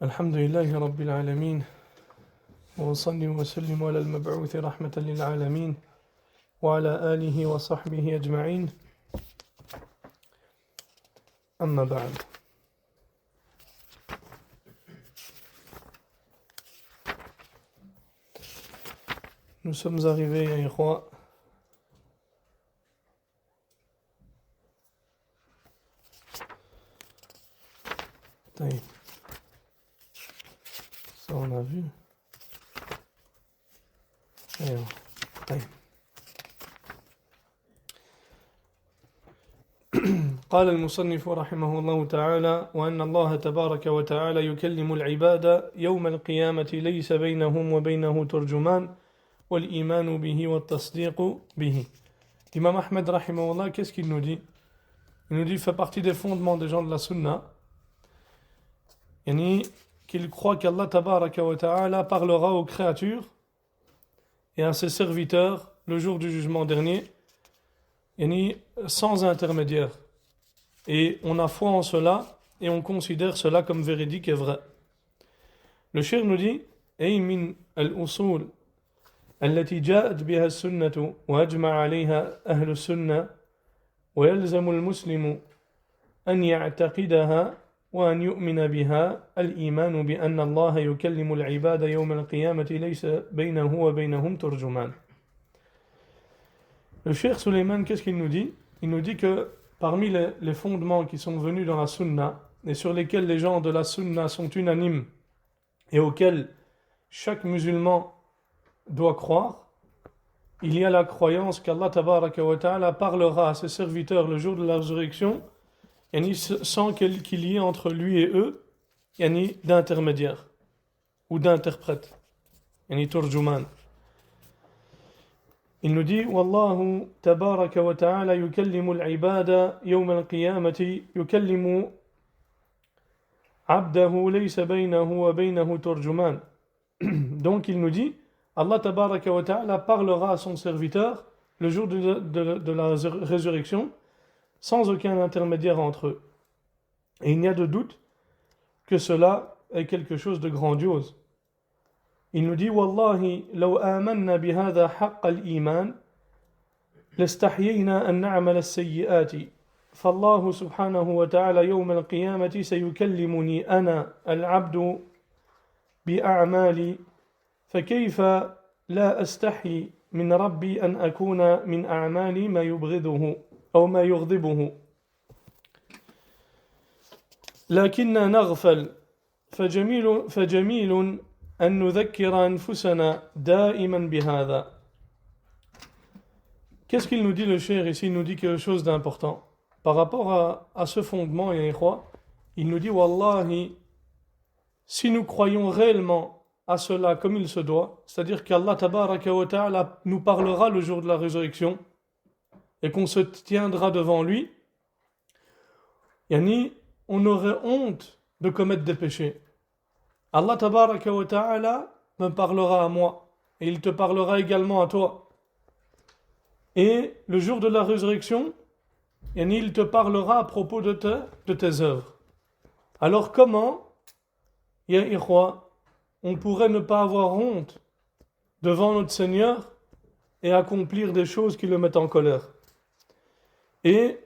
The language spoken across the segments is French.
الحمد لله رب العالمين وأصلي وسلم على المبعوث رحمة للعالمين وعلى آله وصحبه أجمعين أما بعد. Nous sommes arrivés à Ikhwa ça on a vu. Alors, قال المصنف رحمه الله تعالى وأن الله تبارك وتعالى يكلم العباد يوم القيامة ليس بينهم وبينه ترجمان والإيمان به والتصديق به. Imam Ahmed rahimahullah, qu'est-ce qu'il nous dit? Il nous dit, fait partie des fondements des gens de la sunna, qu'il croit qu'Allah tabaraka wa ta'ala parlera aux créatures et à ses serviteurs le jour du jugement dernier, sans intermédiaire. Et on a foi en cela et on considère cela comme véridique et vrai. Le cheikh nous dit, أي من الأصول التي جاءت بها السنة وأجمع عليها أهل السنة ويلزم المسلم أن يعتقدها وأن يؤمن بها الإيمان بأن الله يكلم العباد يوم القيامة ليس بينه وبينهم ترجمان. Le cheikh Suleiman, qu'est-ce qu'il nous dit? Il nous dit que parmi les fondements qui sont venus dans la sunna et sur lesquels les gens de la sunna sont unanimes et auxquels chaque musulman doit croire, il y a la croyance qu'Allah tabaraka wa ta'ala parlera à ses serviteurs le jour de la résurrection sans qu'il y ait entre lui et eux d'intermédiaire ou d'interprète, turjuman. Il nous dit Wallahu tabaraka wa ta'ala yukallimu al-ibada yawm al-qiyamati yukallimu abdahu laysa baynahu wa baynahu turjuman. Donc il nous dit Allah tabaraka wa ta'ala parlera à son serviteur le jour de la résurrection sans aucun intermédiaire entre eux. Et il n'y a de doute que cela est quelque chose de grandiose. Il nous dit Wallahi law amanna bihadha haqq al-iman lastahyayna an na'mal as-sayyi'ati fallahu subhanahu wa ta'ala yawm al-qiyamati sayukallimuni ana al-'abdu bi'a'mali فكيف لا أستحي من ربي أن أكون من أعمالي ما يبغضه أو ما يغضبه لكننا نغفل فجميل أن نذكر أنفسنا دائما بهذا. Qu'est-ce qu'il nous dit le cheikh ici? Il nous dit quelque chose d'important par rapport à ce fondement. Il nous dit Wallahi, si nous croyons réellement à cela comme il se doit, c'est-à-dire qu'Allah tabaraka wa ta'ala nous parlera le jour de la résurrection et qu'on se tiendra devant lui, on aurait honte de commettre des péchés. Allah tabaraka wa ta'ala me parlera à moi et il te parlera également à toi. Et le jour de la résurrection, il te parlera à propos de tes œuvres. Alors comment, ya ikhwa, on pourrait ne pas avoir honte devant notre Seigneur et accomplir des choses qui le mettent en colère? Et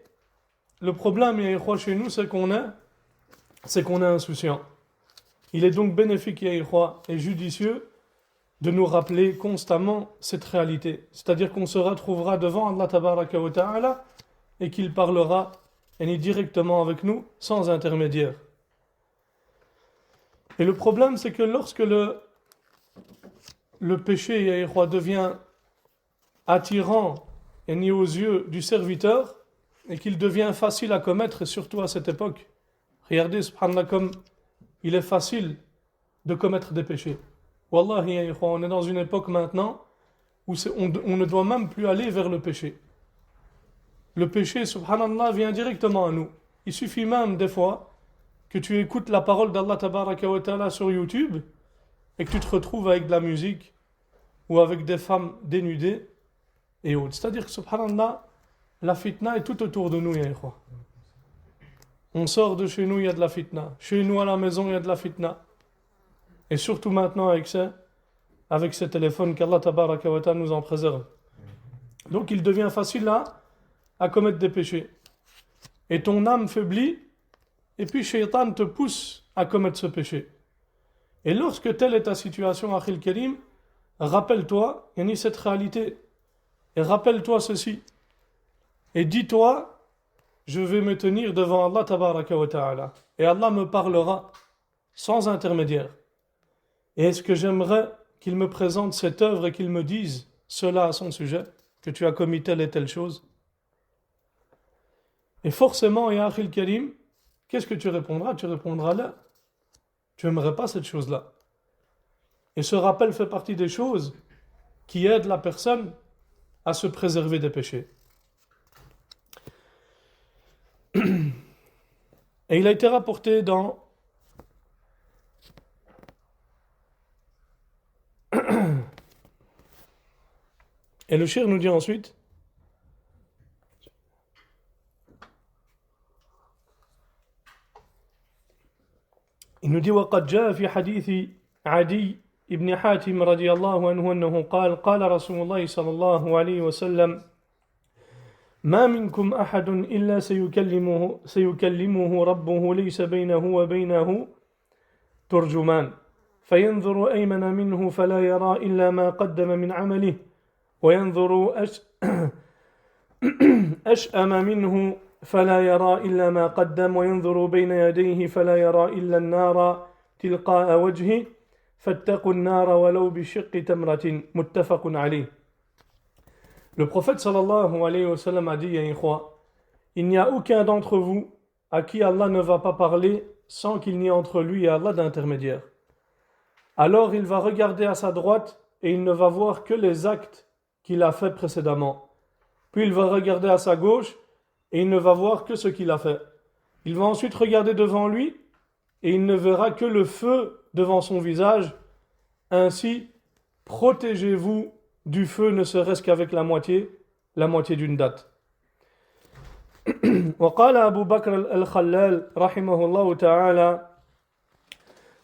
le problème, chez nous, c'est qu'on est insouciant. Il est donc bénéfique, et judicieux de nous rappeler constamment cette réalité. C'est-à-dire qu'on se retrouvera devant Allah tabaraka wa ta'ala et qu'il parlera directement avec nous sans intermédiaire. Et le problème, c'est que lorsque le péché devient attirant aux yeux du serviteur et qu'il devient facile à commettre, et surtout à cette époque, regardez, subhanallah, comme il est facile de commettre des péchés. Wallahi, on est dans une époque maintenant où on ne doit même plus aller vers le péché. Le péché, subhanallah, vient directement à nous. Il suffit même des fois que tu écoutes la parole d'Allah tabaraka wa ta'ala sur YouTube et que tu te retrouves avec de la musique ou avec des femmes dénudées et autres. C'est-à-dire que, subhanallah, la fitna est tout autour de nous, ya ikhwa. On sort de chez nous, il y a de la fitna. Chez nous, à la maison, il y a de la fitna. Et surtout maintenant avec ces téléphones qu'Allah tabaraka wa ta'ala nous en préserve. Donc il devient facile à commettre des péchés. Et ton âme faiblit, et puis Shaitan te pousse à commettre ce péché. Et lorsque telle est ta situation, Akhil Karim, rappelle-toi, yani cette réalité, et rappelle-toi ceci, et dis-toi, je vais me tenir devant Allah tabaraka wa ta'ala, et Allah me parlera sans intermédiaire. Et est-ce que j'aimerais qu'il me présente cette œuvre et qu'il me dise cela à son sujet, que tu as commis telle et telle chose? Et forcément, ya Akhil Karim, qu'est-ce que tu répondras? Tu répondras là. Tu n'aimerais pas cette chose-là. Et ce rappel fait partie des choses qui aident la personne à se préserver des péchés. Et il a été rapporté dans et le cheikh nous dit ensuite il nous dit وقد جاء في حديث عدي ابن حاتم رضي الله عنه أنه قال قال رسول الله صلى الله عليه وسلم ما منكم أحد إلا سيكلمه ربه ليس بينه وبينه ترجمان فينظر أيمن منه فلا يرى إلا ما قدم من عمله وينظر أشأم منه فلا يرى إلا ما قدم وينظر بين يديه فلا يرى إلا النار تلقاء وجهه فاتقوا النار ولو بشق تمرة متفق عليه. Le prophète sallallahu alayhi wa sallam a dit, ya ikhwa, il n'y a aucun d'entre vous à qui Allah ne va pas parler sans qu'il n'y ait entre lui et Allah d'intermédiaire. Alors il va regarder à sa droite et il ne va voir que les actes qu'il a fait précédemment. Puis il va regarder à sa gauche et il ne va voir que ce qu'il a fait. Il va ensuite regarder devant lui et il ne verra que le feu devant son visage. Ainsi, protégez-vous du feu ne serait-ce qu'avec la moitié d'une date. وقال أبو بكر الخلال رحمه الله تعالى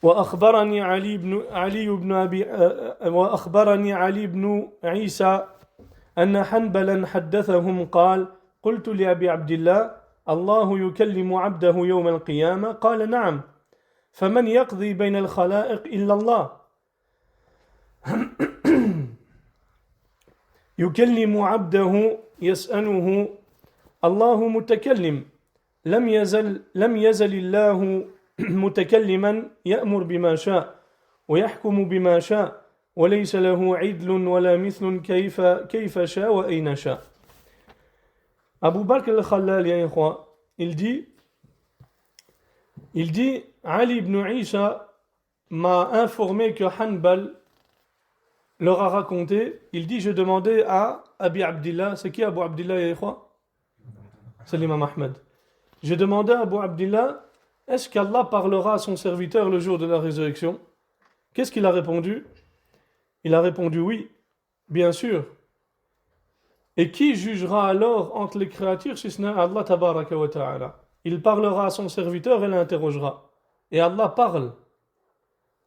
وأخبرني علي بن عيسى أن حنبلا حدثهم قال قلت لأبي عبد الله الله يكلم عبده يوم القيامة قال نعم فمن يقضي بين الخلائق إلا الله يكلم عبده يسأله الله متكلم لم يزل الله متكلما يأمر بما شاء ويحكم بما شاء وليس له عدل ولا مثل كيف شاء وأين شاء. Abu Bakr al-Khallal, ya ikhwa, il dit Ali ibn Isa m'a informé que Hanbal leur a raconté, il dit, je demandais à Abi Abdillah, c'est qui Abu Abdillah, ya ikhwa? C'est l'imam Ahmed. J'ai demandé à Abu Abdillah, est-ce qu'Allah parlera à son serviteur le jour de la résurrection? Qu'est-ce qu'il a répondu? Il a répondu oui, bien sûr. Et qui jugera alors entre les créatures si ce n'est Allah tabaraka wa ta'ala? Il parlera à son serviteur et l'interrogera. Et Allah parle.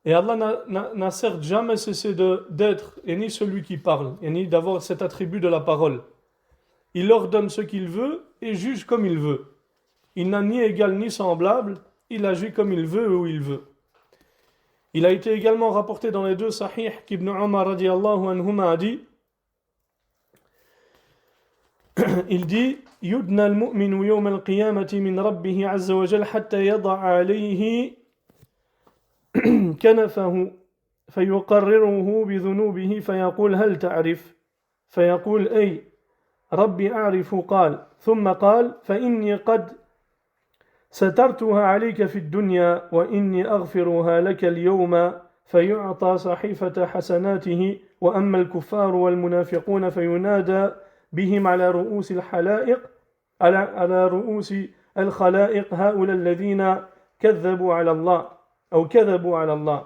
Et Allah n'a certes jamais cessé d'être, et ni celui qui parle, et ni d'avoir cet attribut de la parole. Il ordonne ce qu'il veut et juge comme il veut. Il n'a ni égal ni semblable, il agit comme il veut et où il veut. Il a été également rapporté dans les deux sahih qu'Ibn Umar radiallahu anhuma a dit, il dit يدنى المؤمن يوم القيامة من ربه عز وجل حتى يضع عليه كنفه فيقرره بذنوبه فيقول هل تعرف فيقول أي ربي أعرف قال ثم قال فإني قد سترتها عليك في الدنيا وإني أغفرها لك اليوم فيعطى صحيفة حسناته وأما الكفار والمنافقون فينادى بهم على رؤوس الحلائق على رؤوس الخلائق هؤلاء الذين كذبوا على الله أو كذبوا على الله.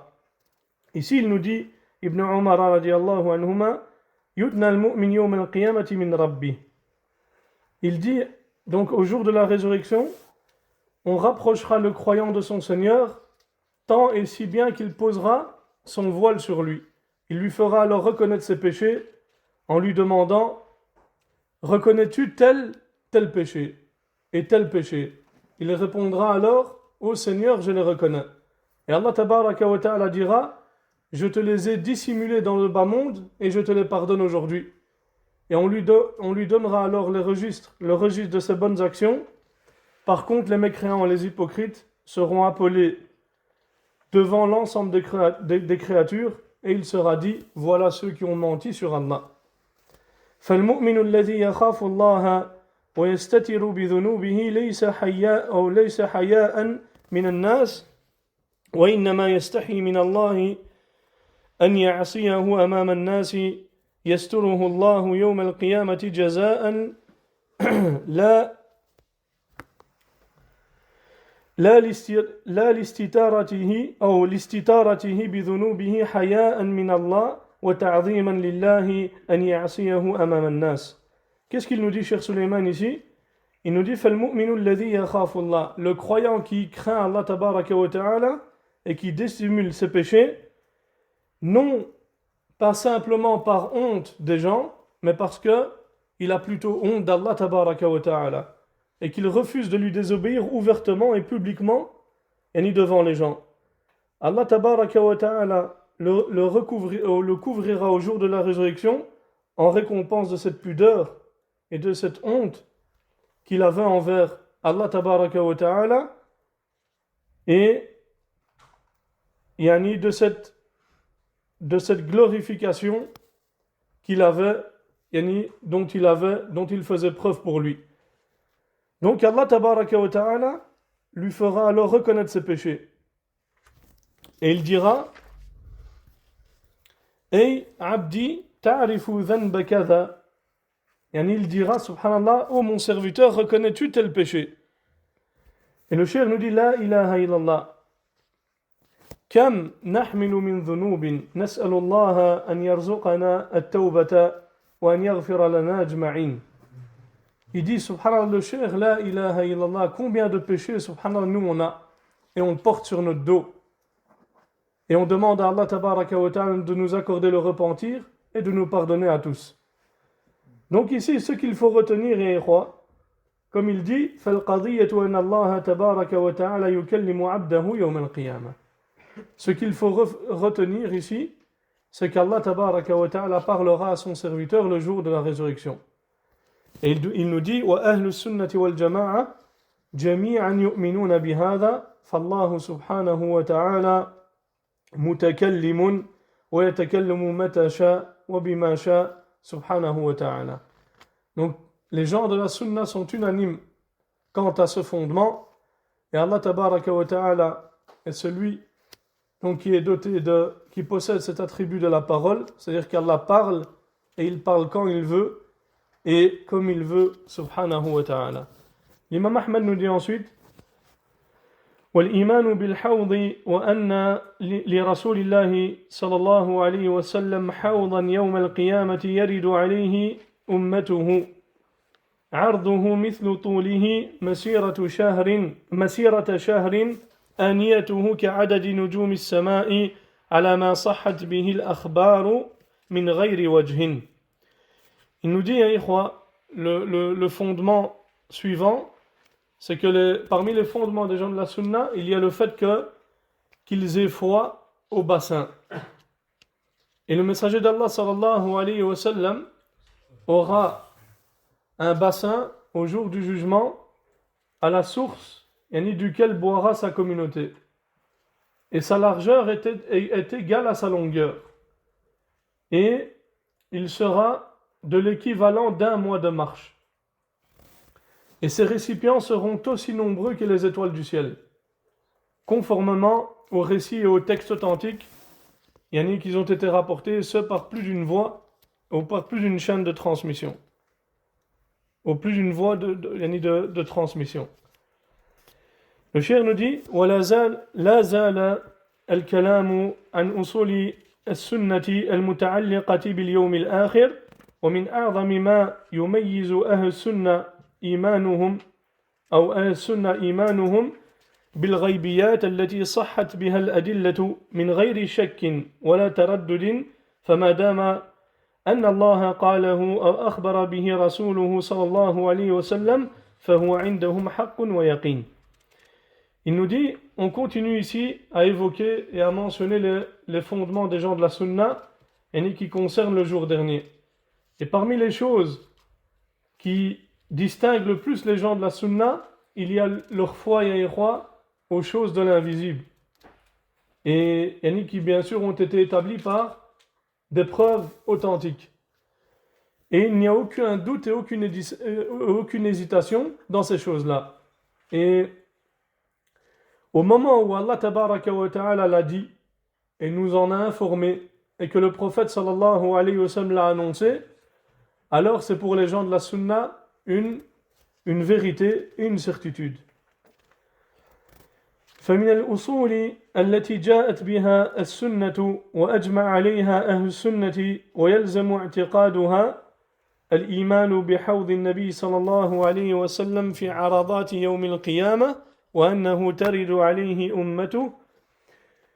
Ici il nous dit Ibn Umar radiallahu anhuma yudna al-mu'min yawm al-qiyamati min rabbi. Il dit donc au jour de la résurrection on rapprochera le croyant de son Seigneur tant et si bien qu'il posera son voile sur lui. Il lui fera alors reconnaître ses péchés en lui demandant: reconnais-tu tel péché et tel péché? Il répondra alors: ô Seigneur, je les reconnais. Et Allah tabaraka wa ta'ala dira: je te les ai dissimulés dans le bas monde et je te les pardonne aujourd'hui. Et on lui donnera alors le registre de ses bonnes actions. Par contre, les mécréants et les hypocrites seront appelés devant l'ensemble des créatures et il sera dit: voilà ceux qui ont menti sur Allah. فالمؤمن الذي يخاف الله ويستتر بذنوبه ليس حياء من الناس وإنما يستحي من الله أن يعصيه أمام الناس يستره الله يوم القيامة جزاء لا لاستتارته أو لاستتارته بذنوبه حياء من الله وتعظيما لله أن يعصيه أمام الناس. Qu'est-ce qu'il nous dit, Cheikh Suleiman, ici? Il nous dit: فالمؤمن الذي يخاف الله, le croyant qui craint Allah tabaraka wa ta'ala et qui dissimule ses péchés, non pas simplement par honte des gens, mais parce que il a plutôt honte d'Allah tabaraka wa ta'ala et qu'il refuse de lui désobéir ouvertement et publiquement et ni devant les gens. Allah tabaraka wa ta'ala le couvrira au jour de la résurrection en récompense de cette pudeur et de cette honte qu'il avait envers Allah tabaraka wa ta'ala et yani de cette glorification qu'il avait, yani dont il faisait preuve pour lui. Donc Allah tabaraka wa ta'ala lui fera alors reconnaître ses péchés et il dira: Ey abdi ta'rifu dhanba kadha, yani il dira, subhanallah, ô mon serviteur, reconnais-tu tel péché? Et le cheikh nous dit: la ilaha illallah, كم نحمل من ذنوب نسأل الله أن يرزقنا التوبة وأن يغفر لنا أجمعين. Il dit, subhanallah, le cheikh, la ilaha illallah, combien de péchés, subhanallah, nous on a et on porte sur notre dos. Et on demande à Allah tabaraka wa ta'ala de nous accorder le repentir et de nous pardonner à tous. Donc ici, ce qu'il faut retenir, comme il dit: فَالْقَضِيَّةُ أَنَّ اللَّهَ تَبَارَكَ وَتَعَالَى يُكَلِّمُ عَبْدَهُ يَوْمَ الْقِيَامَةِ. Ce qu'il faut retenir ici, c'est qu'Allah tabaraka wa ta'ala parlera à son serviteur le jour de la résurrection. Et il nous dit: وَأَهْلُ السُنَّةِ وَالْجَمَاعَةِ جَمِيعًا يُؤْمِنُونَ بِهَذَا فَاللَّهُ سُبْحَانَهُ وَتَعَالَى مُتَكَلِّمٌ وَيَتَكَلَّمُ مَتَى شَاءَ وَبِمَا شَاءَ سُبْحَانَهُ وَتَعَالَى. Donc, les gens de la sunna sont unanimes quant à ce fondement, et Allah tabaraka wa ta'ala est celui donc qui est doté qui possède cet attribut de la parole, c'est-à-dire qu'Allah parle et il parle quand il veut et comme il veut, subhanahu wa ta'ala. L'imam Ahmad nous dit ensuite: والإيمان بالحوض وأن لرسول الله صلى الله عليه وسلم حوضا يوم القيامة يرد عليه أمته عرضه مثل طوله مسيرة شهر آنيته كعدد نجوم السماء على ما صحت به الأخبار من غير وجه. Il nous dit, le fondement suivant, c'est que parmi les fondements des gens de la sunna, il y a le fait qu'ils aient foi au bassin. Et le messager d'Allah sallallahu alayhi wa sallam aura un bassin au jour du jugement à la source duquel boira sa communauté. Et sa largeur est égale à sa longueur. Et il sera de l'équivalent d'un mois de marche. Et ces récipients seront aussi nombreux que les étoiles du ciel, conformément aux récits et aux textes authentiques qui ont été rapportés, ce par plus d'une voie ou par plus d'une chaîne de transmission, ou plus d'une voie de transmission. Le cheikh nous dit: ولا زال الكلام عن أصول السنة المتعلقة باليوم الآخر ومن أعظم ما يميز أهل السنة إيمانهم بالغيبيات التي صحت بها الأدلة من غير شك ولا تردد فما دام أن الله قاله أو أخبر به رسوله صلى الله عليه وسلم فهو عندهم حق ويقين. Il nous dit, on continue ici à évoquer et à mentionner les fondements des gens de la sunna et qui concernent le jour dernier. Et parmi les choses qui distinguent le plus les gens de la sunna, il y a leur foi et aux choses de l'invisible. Et qui bien sûr ont été établies par des preuves authentiques. Et il n'y a aucun doute et aucune hésitation dans ces choses-là. Et au moment où Allah tabaraka wa ta'ala l'a dit et nous en a informé et que le prophète sallallahu alayhi wa sallam l'a annoncé, alors c'est pour les gens de la sunna une vérité et une certitude. فمن الأصول التي جاءت بها السنة وأجمع عليها أهل السنة ويلزم اعتقادها الإيمان بحوض النبي صلى الله عليه وسلم في عرضات يوم القيامة وأنه ترد عليه أمته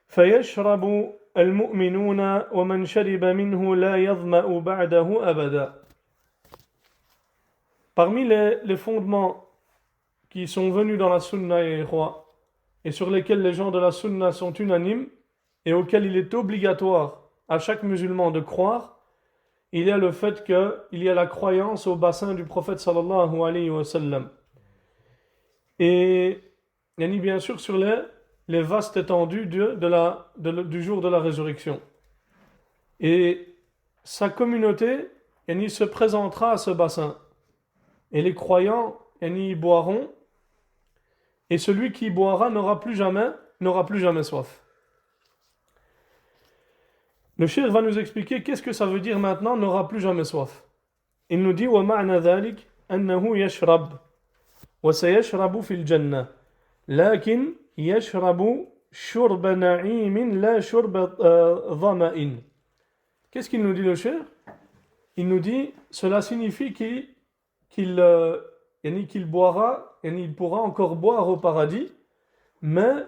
فيشرب المؤمنون ومن شرب منه لا يظمأ بعده أبدا. Parmi les fondements qui sont venus dans la sunna et sur lesquels les gens de la sunna sont unanimes et auxquels il est obligatoire à chaque musulman de croire, il y a le fait qu'il y a la croyance au bassin du prophète sallallahu alayhi wa sallam. Et il y a bien sûr sur les vastes étendues du jour de la résurrection. Et sa communauté se présentera à ce bassin. Et les croyants y boiront. Et celui qui boira n'aura plus jamais soif. Le cheikh va nous expliquer qu'est-ce que ça veut dire maintenant n'aura plus jamais soif. Il nous dit وَمَعْنَ ذَلِكَ أَنَّهُ يَشْرَبُ وَسَيَشْرَبُ فِي الْجَنَّةِ لكن يشرب شرب نعيم لا شرب ظمأ. Qu'est-ce qu'il nous dit le cheikh? Il nous dit cela signifie qu'il boira, il pourra encore boire au paradis, mais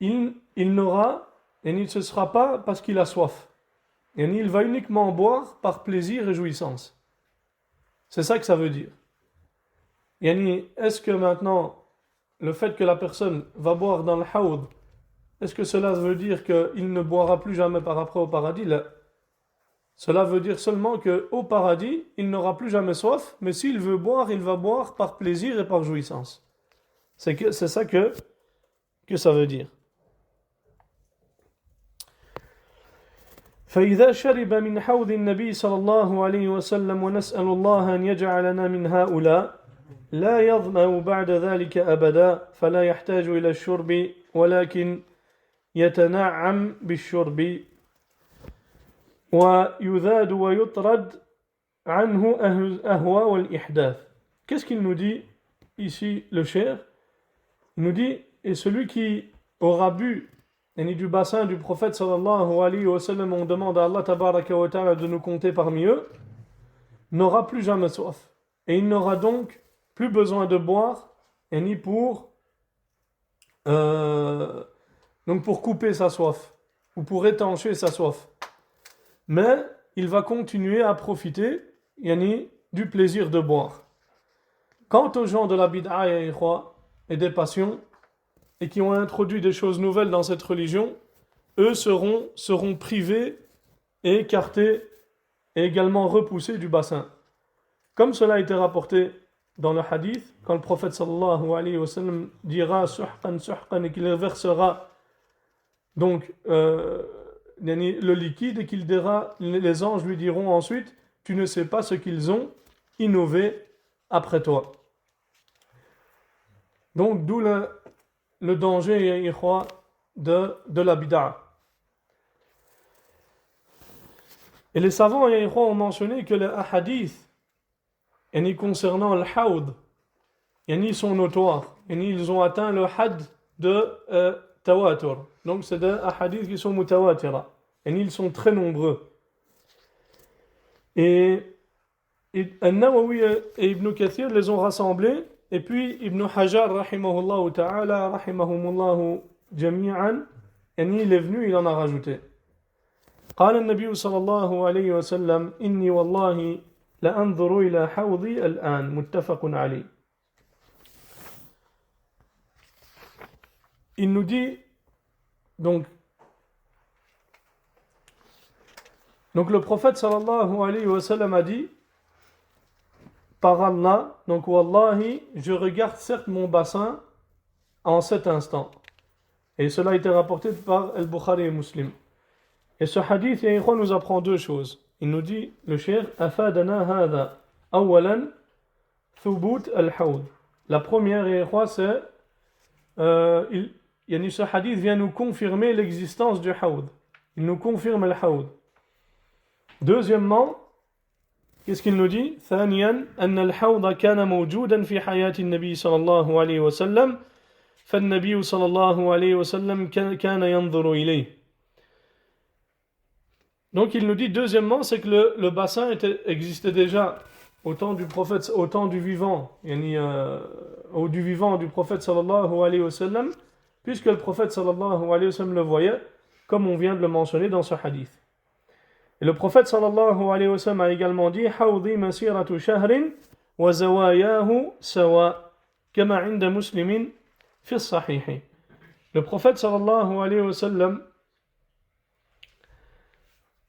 il n'aura, et il ne se sera pas parce qu'il a soif. Et il va uniquement boire par plaisir et jouissance. C'est ça que ça veut dire. Est-ce que maintenant, le fait que la personne va boire dans le hawd, est-ce que cela veut dire qu'il ne boira plus jamais par après au paradis? Là, cela veut dire seulement qu'au paradis, il n'aura plus jamais soif, mais s'il veut boire, il va boire par plaisir et par jouissance. C'est ça que ça veut dire. فإذا شرب من حوض النبي صلى الله عليه وسلم ونسأل الله أن يجعلنا من هؤلاء لا يظمأ بعد ذلك أبدا فلا يحتاج إلى الشرب ولكن يتنعم بالشرب ويذاد ويطرد عنه أهواء والإحداث. Qu'est-ce qu'il nous dit ici le cheikh? Il nous dit, et celui qui aura bu du bassin du prophète sallallahu alayhi wa sallam, on demande à Allah tabaraka wa ta'ala de nous compter parmi eux, n'aura plus jamais soif. Et il n'aura donc plus besoin de boire, et ni pour couper sa soif, ou pour étancher sa soif. Mais il va continuer à profiter du plaisir de boire. Quant aux gens de la bid'a et des passions, et qui ont introduit des choses nouvelles dans cette religion, eux seront privés et écartés et également repoussés du bassin. Comme cela a été rapporté dans le hadith, quand le prophète sallallahu alayhi wa sallam dira suhqan suhqan et qu'il versera donc le liquide et qu'il dira, les anges lui diront ensuite, tu ne sais pas ce qu'ils ont innové après toi. Donc d'où le danger de la bid'a. Et les savants ont mentionné que les hadiths concernant le hawd, ils sont notoires, ils ont atteint le had de tawatur. Donc c'est des hadiths qui sont mutawatira, ils sont très nombreux. Et An-Nawawi et Ibn Kathir les ont rassemblés Et puis Ibn Hajar, rahimahullah ta'ala, rahimahumullah jami'an, il est venu, il en a rajouté. قال النبي صلى الله عليه وسلم إني والله لأنظر إلى حوضي الآن متفق عليه. Il nous dit donc le prophète sallallahu alayhi wa sallam a dit par Allah, donc wallahi, je regarde certes mon bassin en cet instant. Et cela a été rapporté par Al-Bukhari et Muslim. Et ce hadith, nous apprend deux choses. Il nous dit, le cheikh, afadana hadha awalan thubut al-hawd. La première, c'est ce hadith vient nous confirmer l'existence du hawd. Il nous confirme le hawd. Deuxièmement, qu'est-ce qu'il nous dit? ثانيا أن الحوض كان موجودا في حياة النبي صلى الله عليه وسلم فالنبي صلى الله عليه وسلم كان ينظر إليه. Donc il nous dit deuxièmement, c'est que le bassin existait déjà au temps du prophète, au temps du vivant, du vivant du prophète sallallahu alayhi wa sallam, puisque le prophète sallallahu alayhi wa sallam le voyait, comme on vient de le mentionner dans ce hadith. Et le prophète sallallahu alayhi wa sallam a également dit Hawdi masiratu shahrin wa zawayahu sawa kama inda muslimin fi sahihi. Le prophète sallallahu alayhi wa sallam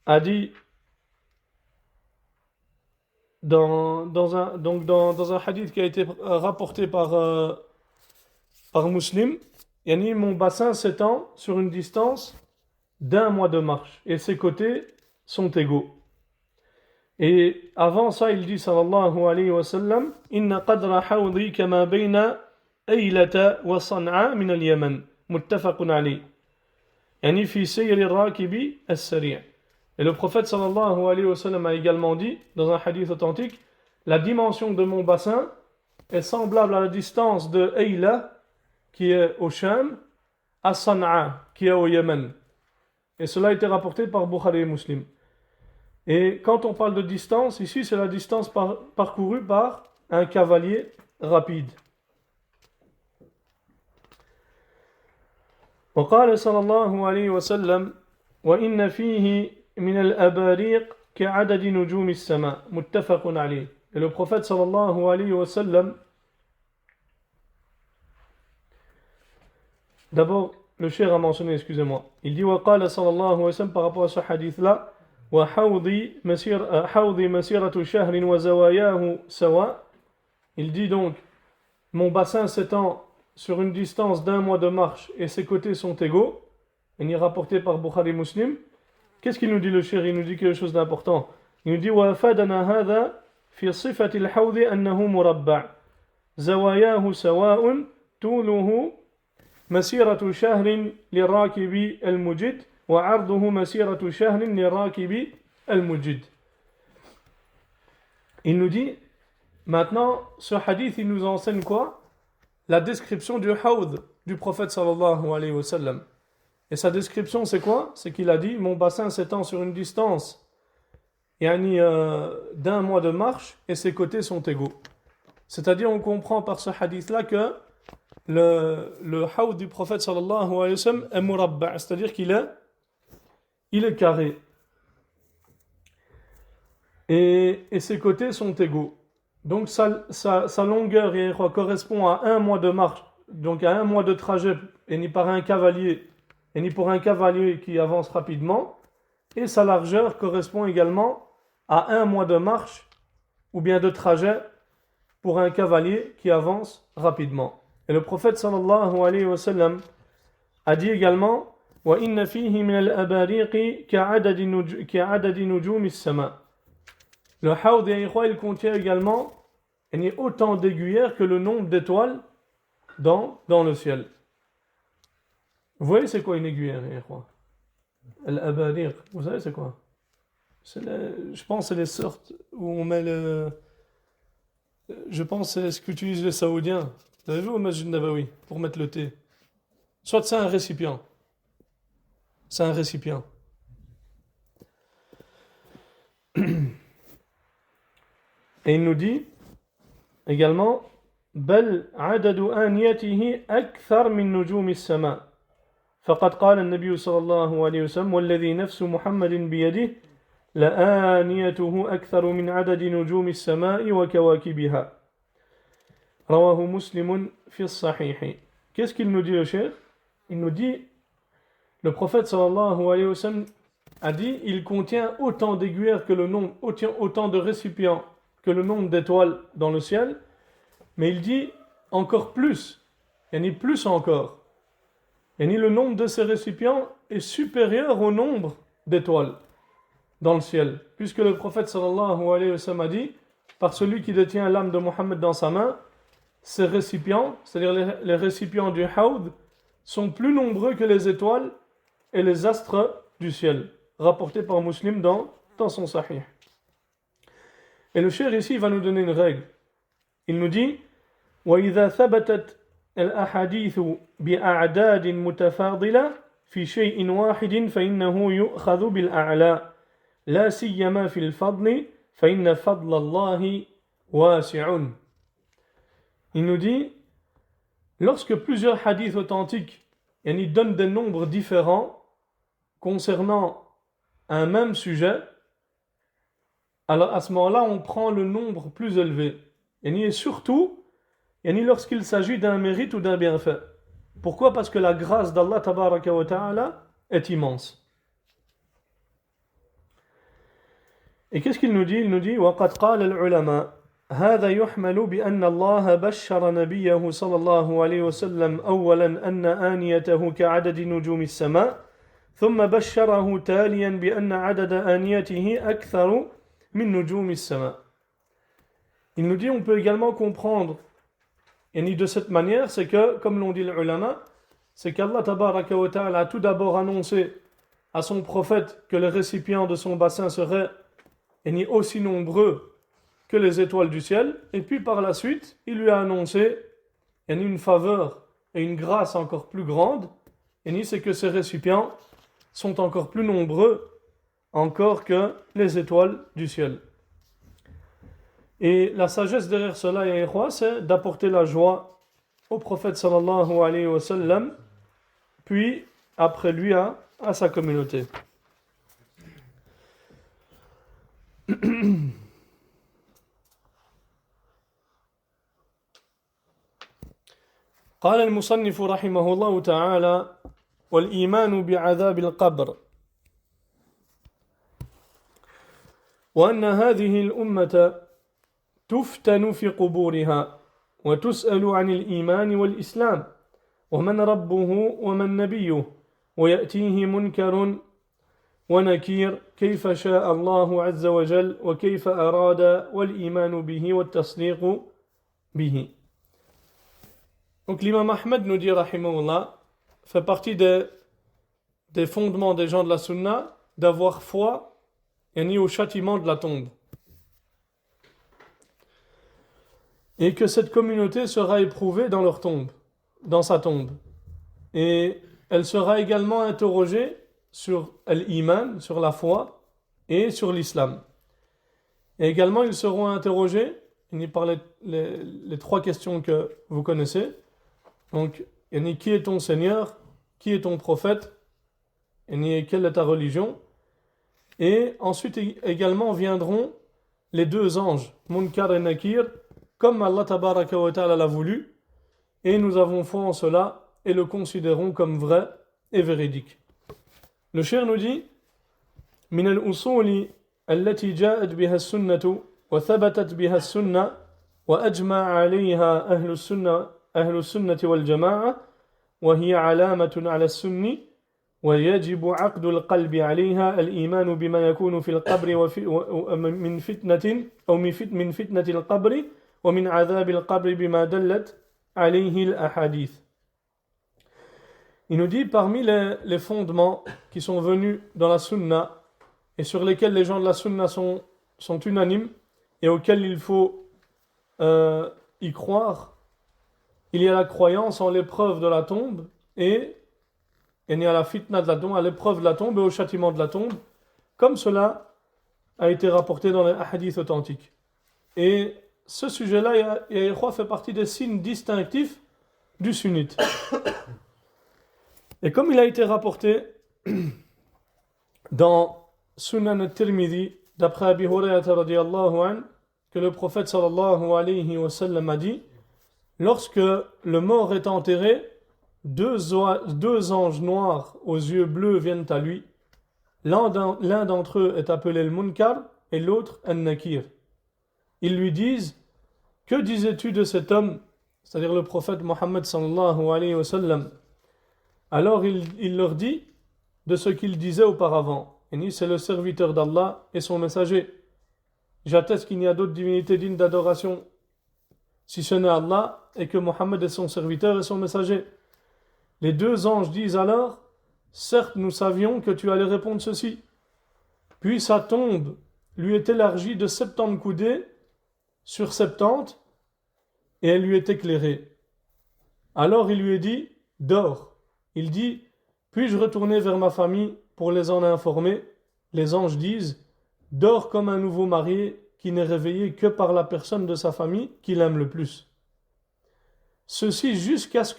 a dit dans un hadith qui a été rapporté par Muslim, mon bassin s'étend sur une distance d'1 mois de marche et ses côtés sont égaux. Et avant ça, il dit sallallahu alayhi wa sallam inna qadra hawdi kama bayna aylata wa san'a min al-yaman muttafaqun alayh yani fi sayri ar-rakibi as-sari'. Et le prophète sallallahu alayhi wa sallam a également dit dans un hadith authentique, la dimension de mon bassin est semblable à la distance de Ayla qui est au Sham à San'a qui est au Yémen. Et cela a été rapporté par Bukhari et Muslim. Et quand on parle de distance, ici c'est la distance parcourue par un cavalier rapide. وقال صلى الله عليه وسلم وإن فيه من الأباريق كعدد نجوم السماء متفق عليه. Et le prophète sallallahu alayhi wa sallam, d'abord le cheikh a mentionné, excusez-moi, il dit وقال صلى الله عليه وسلم par rapport à ce hadith là وحوضي مسيرة شهر وزواياه سواء. Il dit donc mon bassin s'étend sur une distance d'1 mois de marche et ses côtés sont égaux. Il est rapporté par Bukhari Muslim. Qu'est-ce qu'il nous dit le cheikh? Il nous dit quelque chose d'important. Il nous dit وَأَفَادَنَا هَذَا فِي صِفَةِ الْحَوْضِ أَنَّهُ مُرَبَّعٌ زَوَايَاهُ سَوَاءٌ طُولُهُ مَسِيرَةُ شَهْرٍ لِلرَّاكِبِ الْمُجِدِ وَعَرْضُهُ مَسِيرَةُ شَهْرٍ لِلرَّاكِبِ الْمُجِدِ. Il nous dit, maintenant, ce hadith, il nous enseigne quoi? La description du hawd du prophète sallallahu alayhi wa sallam. Et sa description, c'est quoi? C'est qu'il a dit, mon bassin s'étend sur une distance d'1 mois de marche et ses côtés sont égaux. C'est-à-dire, on comprend par ce hadith-là que le hawd du prophète sallallahu alayhi wa sallam est murabba', c'est-à-dire qu'il est carré. Et ses côtés sont égaux. Donc, sa longueur correspond à 1 mois de marche, donc à 1 mois de trajet, et ni pour un cavalier qui avance rapidement, et sa largeur correspond également à 1 mois de marche ou bien de trajet pour un cavalier qui avance rapidement. Et le prophète sallallahu alayhi wa sallam a dit également وَإِنَّ فِيهِ مِنَ الْأَبَارِيقِ كَعَدَدِ نُجُومِ السَّمَاءِ. Le hawd, il contient également autant d'aiguillères que le nombre d'étoiles dans le ciel. Vous voyez c'est quoi une aiguillère, Al-Abariq, vous savez c'est quoi? Je pense que c'est les sortes où on met je pense que c'est ce qu'utilisent les Saoudiens. Vous avez vu au Masjid Nabawi pour mettre le thé? Soit c'est un récipient. C'est un récipient. Et il nous dit également بل عدد آنيته أكثر من نجوم السماء فقد قال النبي صلى الله عليه وسلم والذي نفس محمد بيده لآنيته أكثر من عدد نجوم السماء وكواكبها رواه مسلم في الصحيح. Qu'est-ce qu'il nous dit le cheikh? Il nous dit, le prophète sallallahu alayhi wa sallam a dit, il contient autant d'aiguillères que le nombre, autant de récipients que le nombre d'étoiles dans le ciel, mais il dit encore plus, yani plus encore. Yani le nombre de ces récipients est supérieur au nombre d'étoiles dans le ciel, puisque le prophète sallallahu alayhi wa sallam a dit, par celui qui détient l'âme de Mohammed dans sa main, ces récipients, c'est-à-dire les récipients du Hawd, sont plus nombreux que les étoiles et les astres du ciel, rapporté par Muslim dans son Sahih. Et le cheikh ici va nous donner une règle. Il nous dit وَإِذَا ثَبَتَتْ الْأَحَادِيثُ بِأَعْدَادٍ مُتَفَاضِلَةٍ في شيء واحد فإنه يؤخذ بالأعلى لا سيما في الفضل فإن فضل الله واسع. Il nous dit, lorsque plusieurs hadiths authentiques donnent des nombres différents concernant un même sujet, alors à ce moment-là, on prend le nombre plus élevé. Et surtout, lorsqu'il s'agit d'un mérite ou d'un bienfait. Pourquoi? Parce que la grâce d'Allah tabaraka wa ta'ala est immense. Et qu'est-ce qu'il nous dit? Il nous dit وَقَدْ قَالَ الْعُلَمَاء هذا يحمل بأن الله بشر نبيه صلى الله عليه وسلم أولا أن آنيته كعدد نجوم السماء ثم بشره تاليا بأن عدد آنيته أكثر من نجوم السماء. Il nous dit, on peut également comprendre de cette manière, c'est que, comme l'ont dit les ulama, c'est qu'Allah tabaraka wa ta'ala a tout d'abord annoncé à son prophète que les récipients de son bassin seraient aussi nombreux que les étoiles du ciel, et puis par la suite, il lui a annoncé une faveur et une grâce encore plus grande, c'est que ces récipients sont encore plus nombreux encore que les étoiles du ciel. Et la sagesse derrière cela, c'est d'apporter la joie au prophète sallallahu alayhi wa sallam, puis après lui à sa communauté. قال المصنف رحمه الله تعالى والإيمان بعذاب القبر وأن هذه الأمة تفتن في قبورها وتسأل عن الإيمان والإسلام ومن ربه ومن نبيه ويأتيه منكر ونكير كيف شاء الله عز وجل وكيف أراد والإيمان به والتصديق به. Donc l'imam Ahmed nous dit rahimahullah fait partie des fondements des gens de la sunna d'avoir foi au châtiment de la tombe. Et que cette communauté sera éprouvée dans leur tombe, dans sa tombe. Et elle sera également interrogée sur l'iman, sur la foi et sur l'islam. Et également ils seront interrogés par les trois questions que vous connaissez. Donc, qui est ton Seigneur, qui est ton prophète, et quelle est ta religion. Et ensuite également viendront les deux anges, Munkar et Nakir, comme Allah tabaraka wa ta'ala l'a voulu, et nous avons foi en cela et le considérons comme vrai et véridique. Le cheikh nous dit من الأصول التي جاءت بها السنة وثبتت بها السنة وأجمع عليها أهل السنة والجماعة وهي علامة على السنة ويجب عقد القلب عليها الإيمان بما يكون في القبر من فتنة أو من فتنة القبر ومن عذاب القبر بما دلت عليه الأحاديث. Il nous dit parmi les fondements qui sont venus dans la sunna et sur lesquels les gens de la sunna sont unanimes et auxquels il faut y croire, il y a la croyance en l'épreuve de la tombe et il y a la fitna de la tombe, à l'épreuve de la tombe et au châtiment de la tombe, comme cela a été rapporté dans les hadiths authentiques. Et ce sujet-là, fait partie des signes distinctifs du sunnite. Et comme il a été rapporté dans Sunan al-Tirmidhi, d'après Abi Hurayrata radiyallahu anhu, que le prophète sallallahu alayhi wa sallam a dit, lorsque le mort est enterré, deux anges noirs aux yeux bleus viennent à lui. L'un d'entre eux est appelé le Munkar et l'autre un Nakir. Ils lui disent, que disais-tu de cet homme, c'est-à-dire le prophète Mohammed sallallahu alayhi wa sallam? Alors il leur dit de ce qu'il disait auparavant. Et c'est le serviteur d'Allah et son messager. J'atteste qu'il n'y a d'autres divinités dignes d'adoration si ce n'est Allah et que Mohammed est son serviteur et son messager. Les deux anges disent alors, certes nous savions que tu allais répondre ceci. Puis sa tombe lui est élargie de 70 coudées sur 70 et elle lui est éclairée. Alors il lui est dit, dors. Il dit, puis-je retourner vers ma famille pour les en informer? Les anges disent, dors comme un nouveau marié qui n'est réveillé que par la personne de sa famille qu'il aime le plus. Ceci jusqu'à ce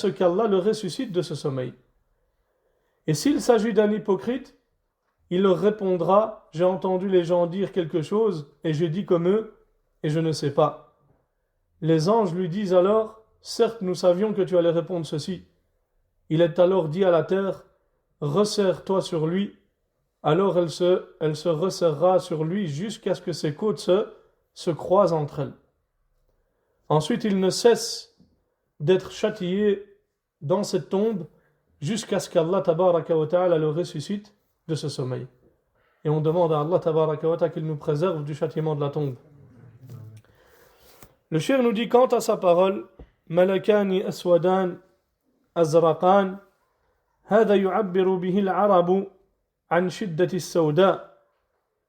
qu'Allah le ressuscite de ce sommeil. Et s'il s'agit d'un hypocrite, il leur répondra, j'ai entendu les gens dire quelque chose et j'ai dit comme eux et je ne sais pas. Les anges lui disent alors, certes nous savions que tu allais répondre ceci. Il est alors dit à la terre, resserre-toi sur lui. Alors elle se resserrera sur lui jusqu'à ce que ses côtes se croisent entre elles. Ensuite, il ne cesse d'être châtié dans cette tombe jusqu'à ce qu'Allah tabaraka wa ta'ala le ressuscite de ce sommeil. Et on demande à Allah tabaraka wa ta'ala qu'il nous préserve du châtiment de la tombe. Le cheikh nous dit quant à sa parole, Malakani aswadan azraqan, هذا يعبر به العرب عن شدة السوداء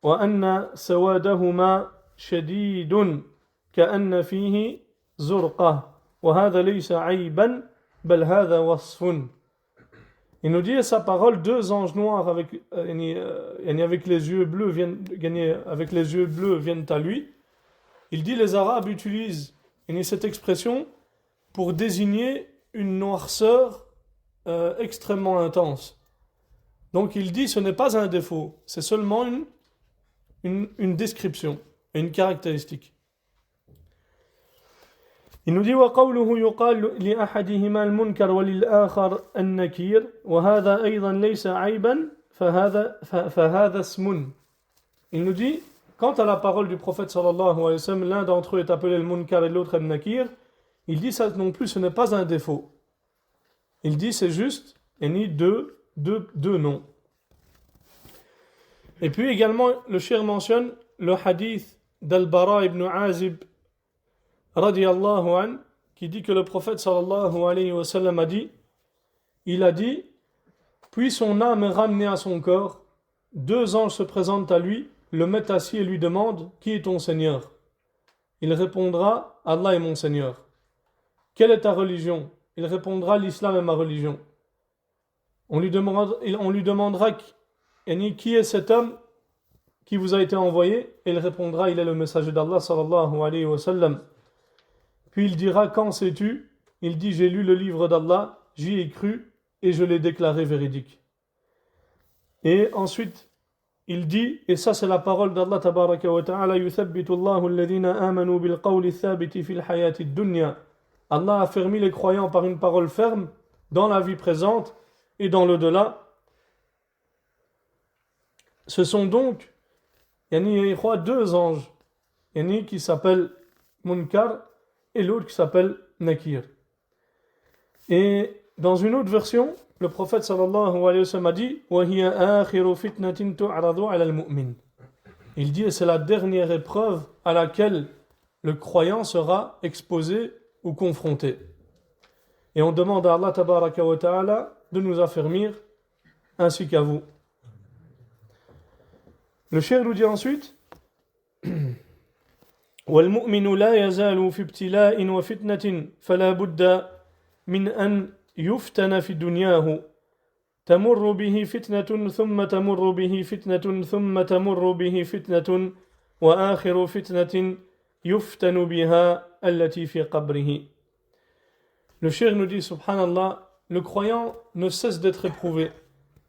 وأن سوادهما شديد كأن فيه زرقة وهذا ليس عيبا بل هذا وصف. Il nous dit sa parole, deux anges noirs avec les yeux bleus viennent à lui. Il dit les Arabes utilisent cette expression pour désigner une noirceur extrêmement intense. Donc il dit ce n'est pas un défaut, c'est seulement une description, une caractéristique. Il nous dit وقوله يقال لأحدهما المنكر وللآخر النكير وهذا أيضا ليس عيبا فهذا اسم. Il nous dit quant à la parole du prophète sallallahu alayhi wa sallam, l'un d'entre eux est appelé le munkar et l'autre le nakir. Il dit ça non plus, ce n'est pas un défaut. Il dit c'est juste deux noms. Et puis également le cheikh mentionne le hadith d'Al-Bara ibn Azib radiyallahu an qui dit que le prophète sallallahu alayhi wa sallam a dit, il a dit, puis son âme est ramenée à son corps, deux anges se présentent à lui, le mettent assis et lui demandent, qui est ton Seigneur? Il répondra, Allah est mon Seigneur. Quelle est ta religion? Il répondra, l'islam est ma religion. On lui demandera qui est cet homme qui vous a été envoyé, et il répondra, il est le messager d'Allah sallallahu alayhi wa sallam. Puis il dira, quand sais-tu? Il dit, j'ai lu le livre d'Allah, j'y ai cru et je l'ai déclaré véridique. Et ensuite il dit, et ça c'est la parole d'Allah tabaraka wa ta'ala, yuthabbitu Allahu alladhina amanu bil qawli thabiti fil hayati dunya. Allah a fermé les croyants par une parole ferme dans la vie présente et dans l'au-delà. Ce sont donc deux anges, qui s'appellent Munkar et l'autre qui s'appelle Nakir. Et dans une autre version, le prophète sallallahu alayhi wa sallam a dit وَهِيَ آخِرُ فِتْنَةٍ تُعْرَضُ عَلَى الْمُؤْمِنِ. Il dit, et c'est la dernière épreuve à laquelle le croyant sera exposé ou confronté. Et on demande à Allah tabaraka wa ta'ala de nous affermir ainsi qu'à vous. Le cheikh nous dit ensuite والمؤمن لا يزال في ابتلاء وفتنة فلا بد من أن يفتن في دنياه تمر به فتنة ثم تمر به فتنة ثم تمر به فتنة وآخر فتنة يفتن بها التي في قبره. Le cheikh nous dit, subhanallah, le croyant ne cesse d'être éprouvé.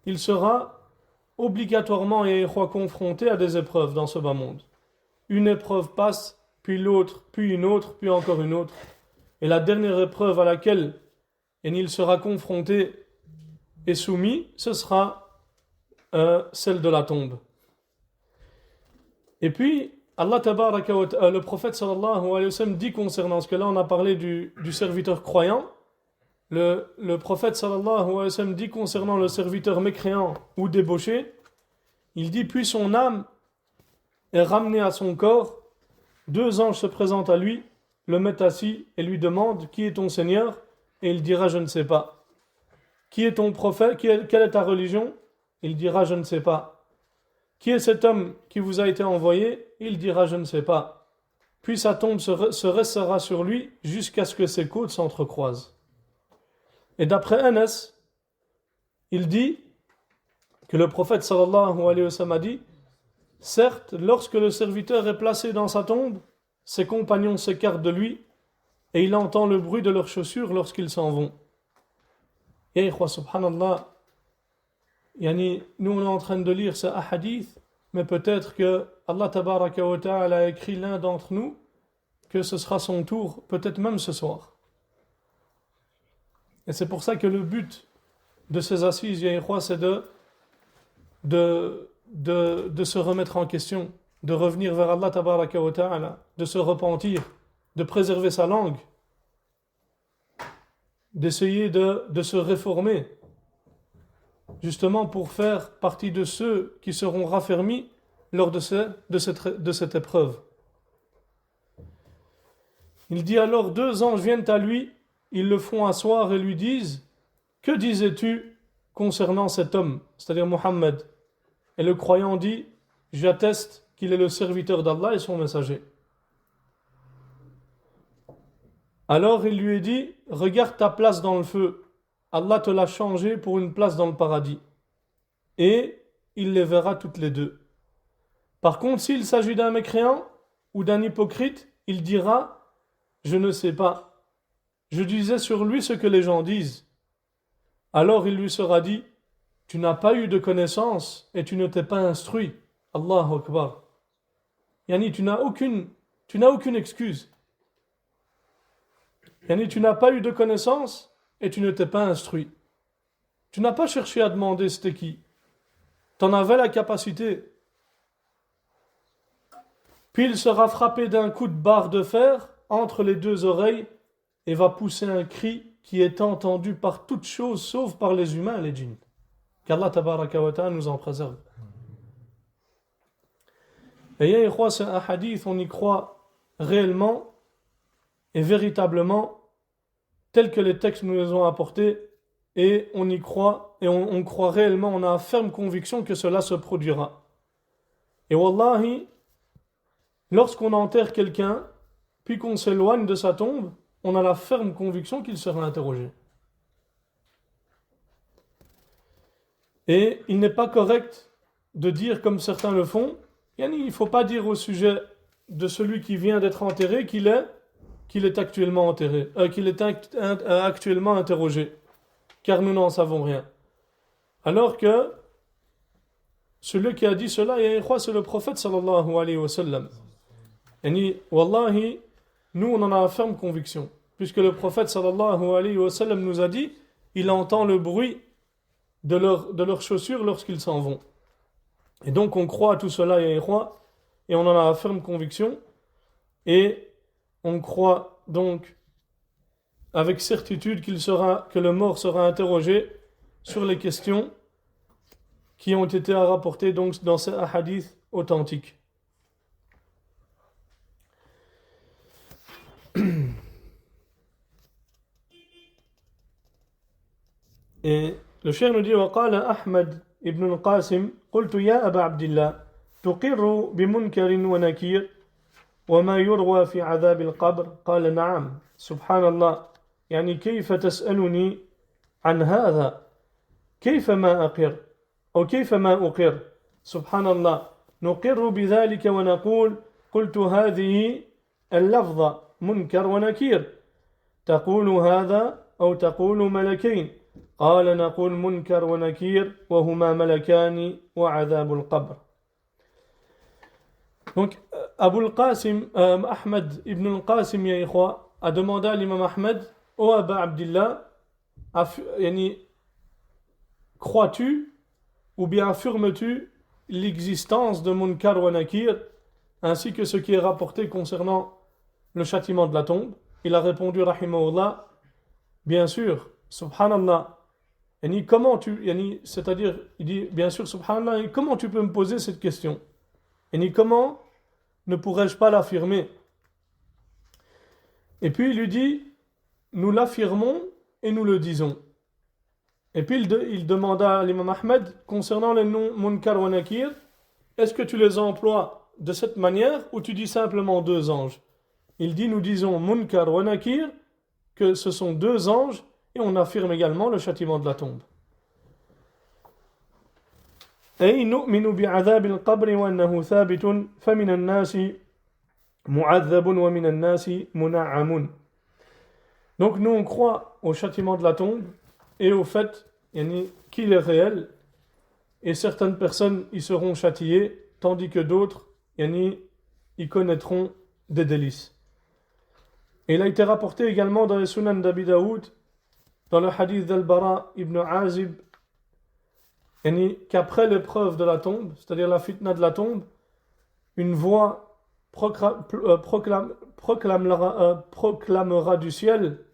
Il sera obligatoirement et confronté à des épreuves dans ce bas monde. Une épreuve passe, puis l'autre, puis une autre, puis encore une autre. Et la dernière épreuve à laquelle il sera confronté et soumis, ce sera celle de la tombe. Et puis, Allah tabaraka wa ta'ala, le prophète sallallahu alayhi wa sallam dit concernant ce que là on a parlé du serviteur croyant, le prophète sallallahu alayhi wa sallam dit concernant le serviteur mécréant ou débauché, il dit, puis son âme est ramenée à son corps, 2 anges se présentent à lui, le mettent assis et lui demandent, qui est ton Seigneur? Et il dira, je ne sais pas. Qui est ton prophète? Quelle est ta religion? Il dira, je ne sais pas. Qui est cet homme qui vous a été envoyé? Il dira, je ne sais pas. Puis sa tombe se restera sur lui jusqu'à ce que ses côtes s'entrecroisent. Et d'après Anas, il dit que le prophète sallallahu alayhi wa sallam a dit, certes, lorsque le serviteur est placé dans sa tombe, ses compagnons s'écartent de lui et il entend le bruit de leurs chaussures lorsqu'ils s'en vont. Et subhanallah, nous on est en train de lire ce hadith, mais peut-être que Allah tabaraka wa ta'ala a écrit l'un d'entre nous que ce sera son tour, peut-être même ce soir. Et c'est pour ça que le but de ces assises, c'est de se remettre en question, de revenir vers Allah tabaraka wa ta'ala, de se repentir, de préserver sa langue, d'essayer de se réformer, justement pour faire partie de ceux qui seront raffermis lors de cette épreuve. Il dit alors, 2 anges viennent à lui, ils le font asseoir et lui disent, que disais-tu concernant cet homme, c'est-à-dire Mohammed? Et le croyant dit, j'atteste qu'il est le serviteur d'Allah et son messager. Alors il lui est dit, regarde ta place dans le feu, Allah te l'a changé pour une place dans le paradis. Et il les verra toutes les deux. Par contre, s'il s'agit d'un mécréant ou d'un hypocrite, il dira, je ne sais pas. Je disais sur lui ce que les gens disent. Alors il lui sera dit, tu n'as pas eu de connaissance et tu ne t'es pas instruit. Allahu Akbar. Tu n'as aucune excuse. Tu n'as pas eu de connaissance et tu ne t'es pas instruit. Tu n'as pas cherché à demander c'était qui. Tu en avais la capacité. Puis il sera frappé d'un coup de barre de fer entre les 2 oreilles et va pousser un cri qui est entendu par toutes choses sauf par les humains et les djinns. Qu'Allah tabaraka wa ta'ala nous en préserve. Et c'est un hadith, on y croit réellement et véritablement tel que les textes nous les ont apportés, et on y croit, et on croit réellement, on a une ferme conviction que cela se produira. Et wallahi, lorsqu'on enterre quelqu'un, puis qu'on s'éloigne de sa tombe, on a la ferme conviction qu'il sera interrogé. Et il n'est pas correct de dire, comme certains le font, il ne faut pas dire au sujet de celui qui vient d'être enterré qu'il est actuellement enterré, qu'il est actuellement interrogé, car nous n'en savons rien. Alors que celui qui a dit cela, c'est le prophète sallallahu alayhi wa sallam. Wallahi, nous on en a la ferme conviction, puisque le prophète sallallahu alayhi wa sallam nous a dit, il entend le bruit de leurs chaussures lorsqu'ils s'en vont. Et donc on croit à tout cela, et on en a la ferme conviction, et on croit donc avec certitude que le mort sera interrogé sur les questions qui ont été rapportées donc dans ces hadiths authentiques. Et le cheikh nous dit وقال أحمد ابن القاسم قلت يا أبا عبد الله تقر بمنكر ونكير وما يروى في عذاب القبر قال نعم سبحان الله كيف تسألني عن هذا كيف ما أقر أو كيف ما أقر سبحان الله نقر بذلك ونقول قلت هذه اللفظة منكر ونكير تقول هذا أو تقول ملكين قال نقول منكر ونكير وهما ملكان وعذاب القبر. Donc Abul Qasim, Ahmed ibn al-Qasim ya ikhwa, a demandé à l'imam Ahmed: Ô Aba Abdillah, crois-tu ou bien affirmes-tu l'existence de Munkar wa Nakir ainsi que ce qui est rapporté concernant le châtiment de la tombe? Il a répondu rahimahullah: bien sûr, subhanallah. C'est-à-dire, il dit bien sûr, subhanallah, comment tu peux me poser cette question? Comment ne pourrais-je pas l'affirmer? Et puis il lui dit: nous l'affirmons et nous le disons. Et puis il demanda à l'imam Ahmed concernant les noms Munkar wa Nakir: est-ce que tu les emploies de cette manière ou tu dis simplement deux anges? Il dit: nous disons Munkar wa Nakir, que ce sont deux anges, et on affirme également le châtiment de la tombe. أي نؤمن بعذاب القبر وأنه ثابت فمن الناس معذب ومن الناس منعم. Donc nous on croit au châtiment de la tombe et au fait qu'il est réel, et certaines personnes y seront châtiées tandis que d'autres y connaîtront des délices. Et il a été rapporté également dans les Sunan d'Abi Daoud, dans le hadith d'Al-Bara ibn Azib, qu'après l'épreuve de la tombe, c'est-à-dire la fitna de la tombe, une voix proclamera du ciel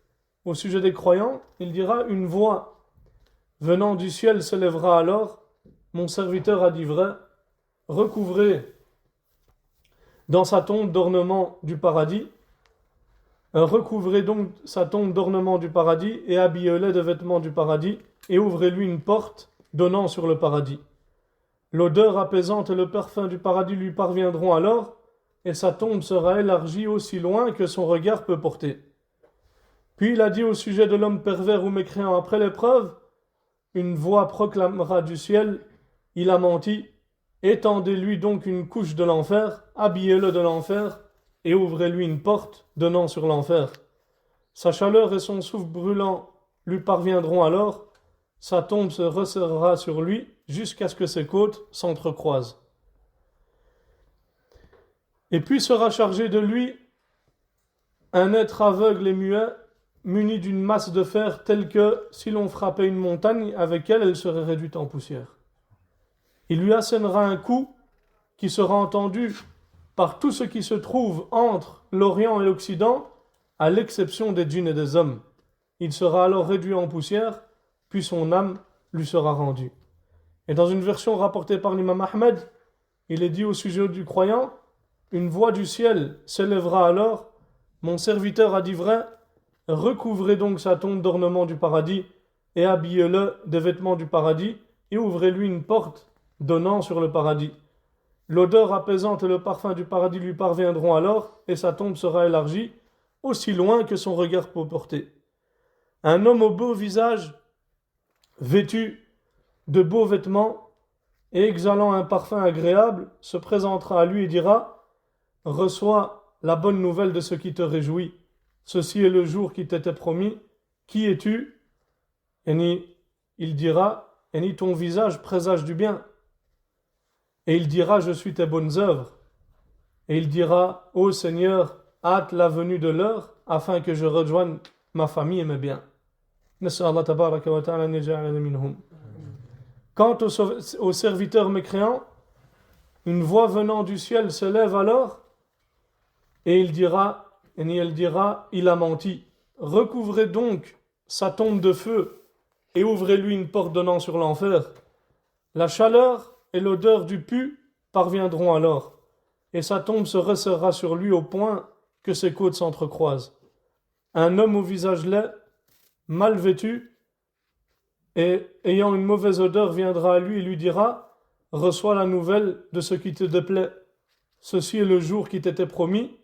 au sujet des croyants. Il dira: une voix venant du ciel s'élèvera alors: mon serviteur a dit vrai, recouvrez dans sa tombe d'ornements du paradis, recouvrez donc sa tombe d'ornements du paradis et habillez-le de vêtements du paradis et ouvrez-lui une porte donnant sur le paradis. L'odeur apaisante et le parfum du paradis lui parviendront alors, et sa tombe sera élargie aussi loin que son regard peut porter. Puis il a dit au sujet de l'homme pervers ou mécréant après l'épreuve: une voix proclamera du ciel: il a menti, étendez-lui donc une couche de l'enfer, habillez-le de l'enfer, et ouvrez-lui une porte donnant sur l'enfer. Sa chaleur et son souffle brûlant lui parviendront alors, sa tombe se resserrera sur lui jusqu'à ce que ses côtes s'entrecroisent. Et puis sera chargé de lui un être aveugle et muet, muni d'une masse de fer telle que, si l'on frappait une montagne avec elle, elle serait réduite en poussière. Il lui assénera un coup qui sera entendu par tout ce qui se trouve entre l'Orient et l'Occident, à l'exception des djinns et des hommes. Il sera alors réduit en poussière, puis son âme lui sera rendue. Et dans une version rapportée par l'imam Ahmed, il est dit au sujet du croyant: une voix du ciel s'élèvera alors: mon serviteur a dit vrai, recouvrez donc sa tombe d'ornements du paradis et habillez-le des vêtements du paradis et ouvrez-lui une porte donnant sur le paradis. L'odeur apaisante et le parfum du paradis lui parviendront alors, et sa tombe sera élargie aussi loin que son regard peut porter. Un homme au beau visage, vêtu de beaux vêtements et exhalant un parfum agréable, se présentera à lui et dira: reçois la bonne nouvelle de ce qui te réjouit. Ceci est le jour qui t'était promis. Qui es-tu? Il dira: ton visage présage du bien. Et il dira: je suis tes bonnes œuvres. Et il dira: ô Seigneur, hâte la venue de l'heure afin que je rejoigne ma famille et mes biens. Quant aux serviteurs mécréants, une voix venant du ciel se lève alors, et elle dira: il a menti. Recouvrez donc sa tombe de feu et ouvrez-lui une porte donnant sur l'enfer. La chaleur et l'odeur du pu parviendront alors, et sa tombe se resserrera sur lui au point que ses côtes s'entrecroisent. Un homme au visage laid, mal vêtu et ayant une mauvaise odeur viendra à lui et lui dira: reçois la nouvelle de ce qui te déplaît. Ceci est le jour qui t'était promis.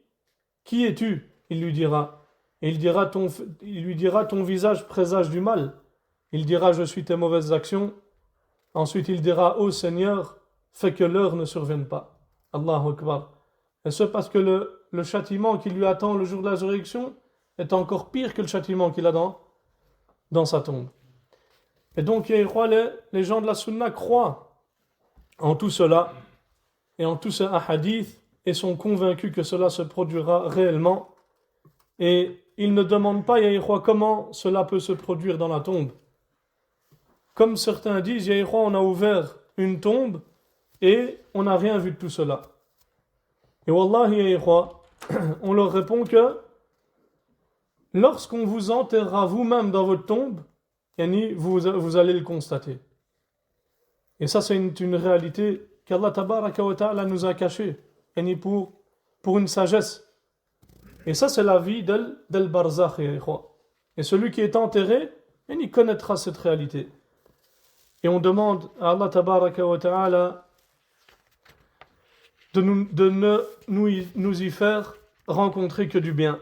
Qui es-tu? Il lui dira. Et il lui dira: ton visage présage du mal. Il dira: je suis tes mauvaises actions. Ensuite il dira: ô Seigneur, fais que l'heure ne survienne pas. Allahu Akbar. Et ce parce que le châtiment qui lui attend le jour de la résurrection est encore pire que le châtiment qu'il a dans sa tombe. Et donc, les gens de la sunna croient en tout cela et en tous ces hadiths et sont convaincus que cela se produira réellement. Et ils ne demandent pas, comment cela peut se produire dans la tombe. Comme certains disent, on a ouvert une tombe et on n'a rien vu de tout cela. Et Wallahi, on leur répond que lorsqu'on vous enterrera vous-même dans votre tombe, vous allez le constater. Et ça, c'est une réalité qu'Allah Tabaraka wa Ta'ala nous a cachée, pour une sagesse. Et ça, c'est la vie del barzakh. Et celui qui est enterré, il connaîtra cette réalité. Et on demande à Allah Tabaraka wa Ta'ala de ne nous y faire rencontrer que du bien.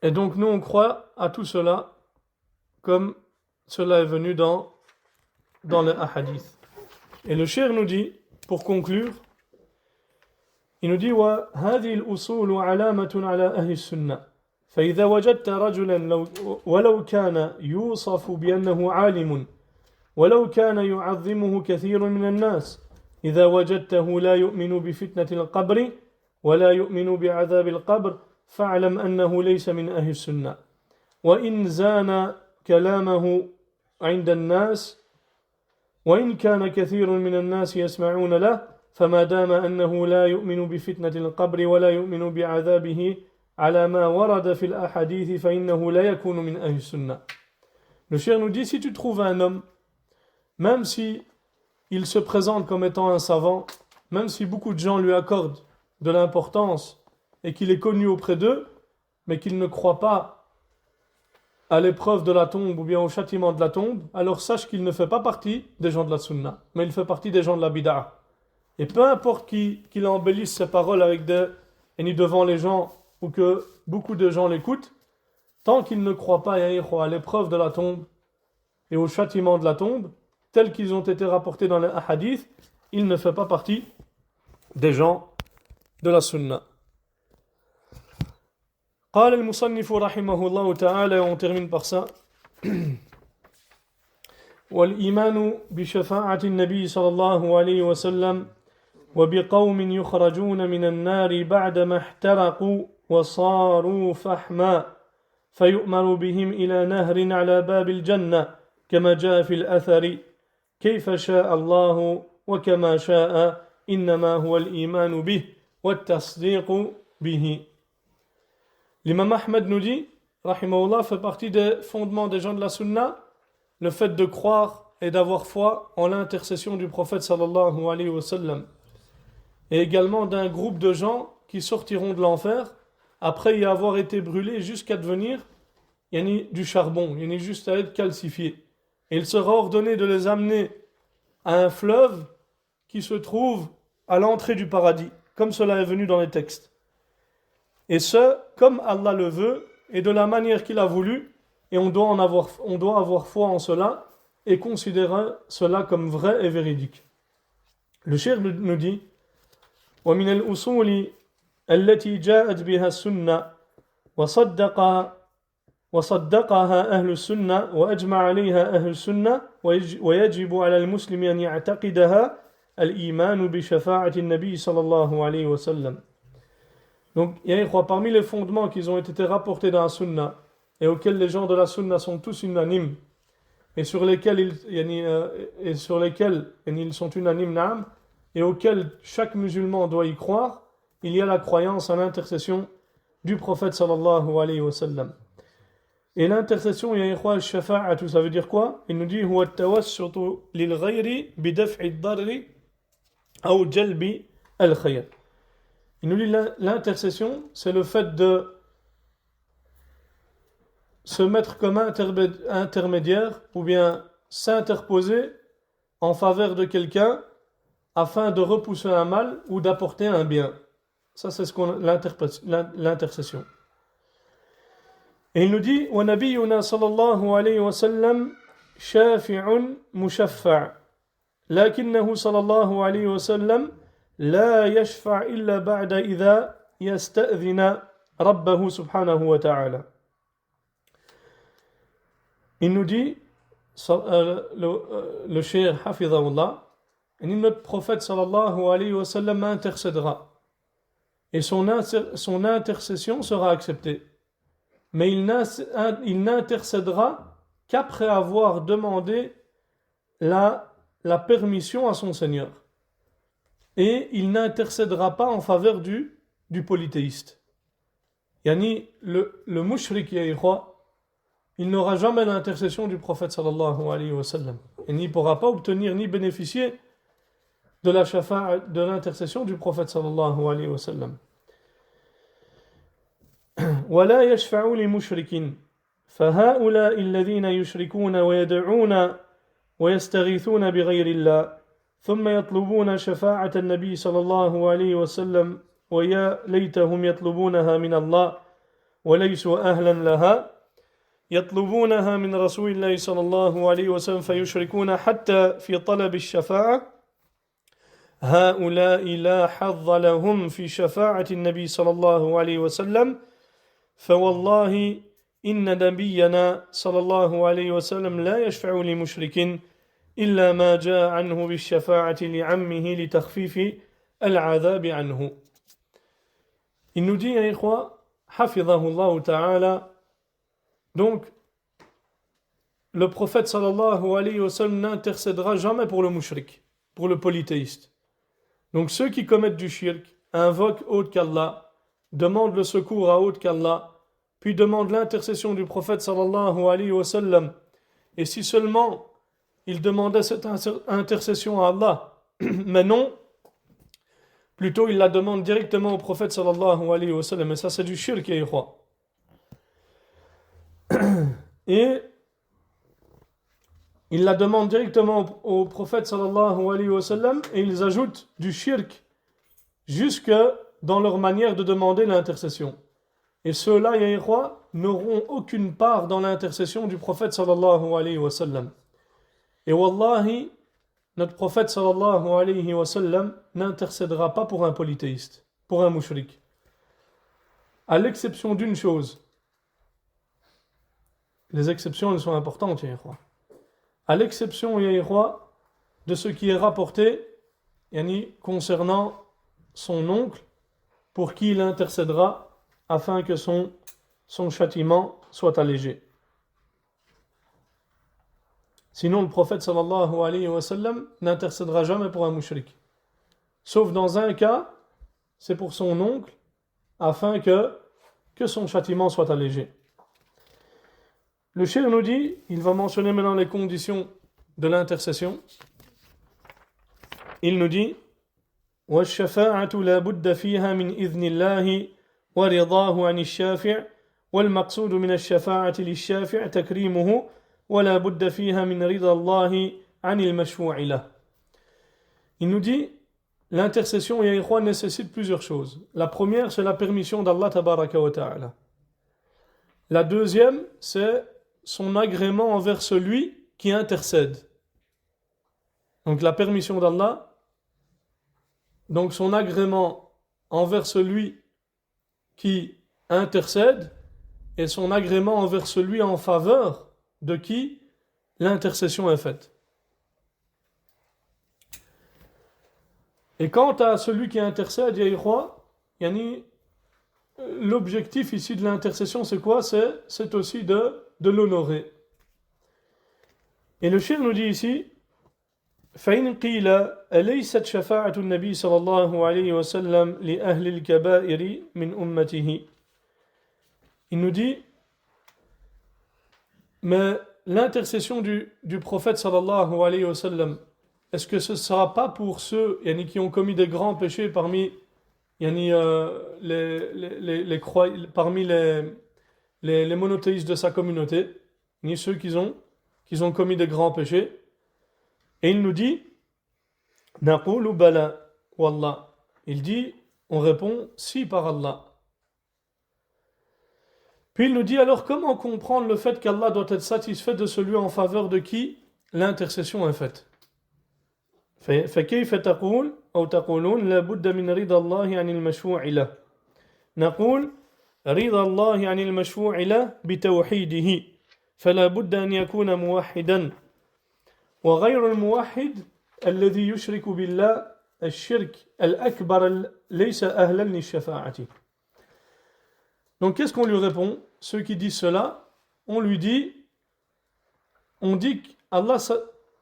Et donc nous on croit à tout cela comme cela est venu dans le hadith. Et le cheikh nous dit, pour conclure, il nous dit وهذه الأصول علامة على أهل السنة فإذا وجدت رجلا ولو كان يوصف بأنه عالم ولو كان يعظمه كثير من الناس إذا وجدته لا يؤمن بفتنة القبر ولا يؤمن بعذاب القبر فاعلم أنه ليس من أهل السنة وإن زان كلامه عند الناس وإن كان كثير من الناس يسمعون له فما دام أنه لا يؤمن بفتنة القبر ولا يؤمن بعذابه على ما ورد في الأحاديث فإنه لا يكون من أهل السنة. Le cheikh nous dit, si tu trouves un homme, même si il se présente comme étant un savant, même si beaucoup de gens lui accordent de l'importance et qu'il est connu auprès d'eux, mais qu'il ne croit pas à l'épreuve de la tombe ou bien au châtiment de la tombe, alors sache qu'il ne fait pas partie des gens de la sunna, mais il fait partie des gens de la bid'a. Et peu importe qu'il embellisse ses paroles avec devant les gens ou que beaucoup de gens l'écoutent, tant qu'il ne croit pas à l'épreuve de la tombe et au châtiment de la tombe, tels qu'ils ont été rapportés dans les hadiths, il ne fait pas partie des gens de la sunna. قال المصنف رحمه الله تعالى, on termine par ça. والإيمان بشفاعة النبي صلى الله عليه وسلم وبقوم يخرجون من النار بعدما احترقوا وصاروا فحما فيؤمر بهم إلى نهر على باب الجنة كما جاء في الأثر كيف شاء الله وكما شاء إنما هو الإيمان به والتصديق به. L'imam Ahmed nous dit, rahimahullah, fait partie des fondements des gens de la sunna, le fait de croire et d'avoir foi en l'intercession du prophète sallallahu alayhi wa sallam. Et également d'un groupe de gens qui sortiront de l'enfer après y avoir été brûlés jusqu'à devenir du charbon, juste à être calcifiés. Et il sera ordonné de les amener à un fleuve qui se trouve à l'entrée du paradis, comme cela est venu dans les textes. Et ce, comme Allah le veut, et de la manière qu'il a voulu, et on doit avoir foi en cela, et considérer cela comme vrai et véridique. Le cheikh nous dit, ومن الأصول التي جاءت بها السنة وصدقها أهل السنة وأجمع عليها أهل السنة ويجب على المسلم أن يعتقدها الإيمان بشفاعة النبي صلى الله عليه وسلم. Donc, parmi les fondements qui ont été rapportés dans la sunna et auxquels les gens de la sunna sont tous unanimes et sur lesquels ils sont unanimes, et auxquels chaque musulman doit y croire, il y a la croyance à l'intercession du prophète sallallahu alayhi wa sallam. Et l'intercession, shafa'atu, ça veut dire quoi? Il nous dit huwa at-tawassutu lil ghayri bi daf'i ad-darri aw jalbi al-khayr. Il nous dit l'intercession, c'est le fait de se mettre comme intermédiaire ou bien s'interposer en faveur de quelqu'un afin de repousser un mal ou d'apporter un bien. Ça, c'est l'intercession. Et il nous dit وَنَبِيُّنَا صَلَى اللَّهُ عَلَيْهِ وَسَلَّمْ شَافِعٌ مُشَفَّعٌ لكنه صلى الله عليه وسلم لا يشفع إلا بعد إذا يستأذن ربه سبحانه وتعالى. Il nous dit, le cheikh Hafidhahullah, notre prophète sallallahu alayhi wa sallam intercédera et son intercession sera acceptée. Mais il n'intercédera qu'après avoir demandé la permission à son Seigneur. Et il n'intercédera pas en faveur du polythéiste. Yani, le mushrik, il n'aura jamais l'intercession du prophète sallallahu alayhi wa sallam. Et il ne pourra pas obtenir ni bénéficier de la shafa'a, de l'intercession du prophète sallallahu alayhi wa sallam. ولا يشفع لمشرك فهؤلاء الذين يشركون ويدعون ويستغيثون بغير الله ثم يطلبون شفاعة النبي صلى الله عليه وسلم ويا ليتهم يطلبونها من الله وليسوا أهلا لها يطلبونها من رسول الله صلى الله عليه وسلم فيشركون حتى في طلب الشفاعة هؤلاء لا حظ لهم في شفاعة النبي صلى الله عليه وسلم فوالله إن نبينا صلى الله عليه وسلم لا يشفع لمشرك إلا ما جاء عنه بالشفاعة لعمه لتخفيف العذاب عنه. Il nous dit, ya ikhwa, hafidhahullah ta'ala, donc, le prophète sallallahu alayhi wa sallam n'intercédera jamais pour le mushrik, pour le polythéiste. Donc, ceux qui commettent du shirk invoquent autre qu'Allah, demandent le secours à autre qu'Allah, puis demandent l'intercession du prophète sallallahu alayhi wa sallam. Et si seulement ils demandaient cette intercession à Allah, mais non, plutôt ils la demandent directement au prophète sallallahu alayhi wa sallam. Et ça, c'est du shirk, ya ikhwa. Et ils la demandent directement au prophète sallallahu alayhi wa sallam et ils ajoutent du shirk jusque dans leur manière de demander l'intercession. Et ceux-là, ya ikhwa, n'auront aucune part dans l'intercession du prophète sallallahu alayhi wa sallam. Et wallahi, notre prophète sallallahu alayhi wa sallam n'intercédera pas pour un polythéiste, pour un mushrik. À l'exception d'une chose. Les exceptions, elles sont importantes, ya ikhwa. À l'exception, ya ikhwa, de ce qui est rapporté, yani, concernant son oncle, pour qui il intercédera afin que son châtiment soit allégé. Sinon, le prophète sallallahu alayhi wa sallam n'intercédera jamais pour un mushrik. Sauf dans un cas, c'est pour son oncle, afin que son châtiment soit allégé. Le cheikh nous dit, il va mentionner maintenant les conditions de l'intercession. Il nous dit, وَالشَّفَاعَةُ لَا بُدَّ فِيهَا مِنْ إِذْنِ اللَّهِ وَرِضَاهُ عَنِ الشَّافِعِ وَالْمَقْصُودُ مِنَ الشَّفَاعَةِ لِلشَّافِعِ تَكْرِيمُهُ وَلَا بُدَّ فِيهَا مِنْ رِضَى اللَّهِ عَنِ الْمَشْفُوعِ لَهُ. Il nous dit, l'intercession, ya ikhwan, nécessite plusieurs choses. La première, c'est la permission d'Allah tabaraka wa ta'ala. La deuxième, c'est son agrément envers celui qui intercède. Donc la permission d'Allah, donc son agrément envers celui qui intercède et son agrément envers celui en faveur de qui l'intercession est faite. Et quant à celui qui intercède, ya ikhwa, yani, l'objectif ici de l'intercession, c'est quoi? C'est aussi de l'honorer. Et le cheikh nous dit ici, فَإِنْ قِيلَ أَلَيْسَتْ شَفَاعَةُ النَّبِي صلى الله عليه وسلم لأهل الكبائر من أمته. Il nous dit, mais l'intercession du prophète sallallahu alayhi wa sallam, est-ce que ce ne sera pas pour ceux yani, qui ont commis des grands péchés parmi yani, parmi les monothéistes de sa communauté, ni ceux qui ont commis des grands péchés? Et il nous dit, Naqulu bala wallah. Il dit, on répond, si par Allah. Puis il nous dit, alors comment comprendre le fait qu'Allah doit être satisfait de celui en faveur de qui l'intercession est faite? فكيف تقول أو تقولون لا بد من رضا الله عن المشفوع له نقول رضا الله عن المشفوع له بتوحيده فلا بد أن يكون موحدا وغير الموحد الذي يشرك بالله الشرك الأكبر ليس أهلا للشفاعة. Donc qu'est-ce qu'on lui répond? Ceux qui disent cela, on dit qu'Allah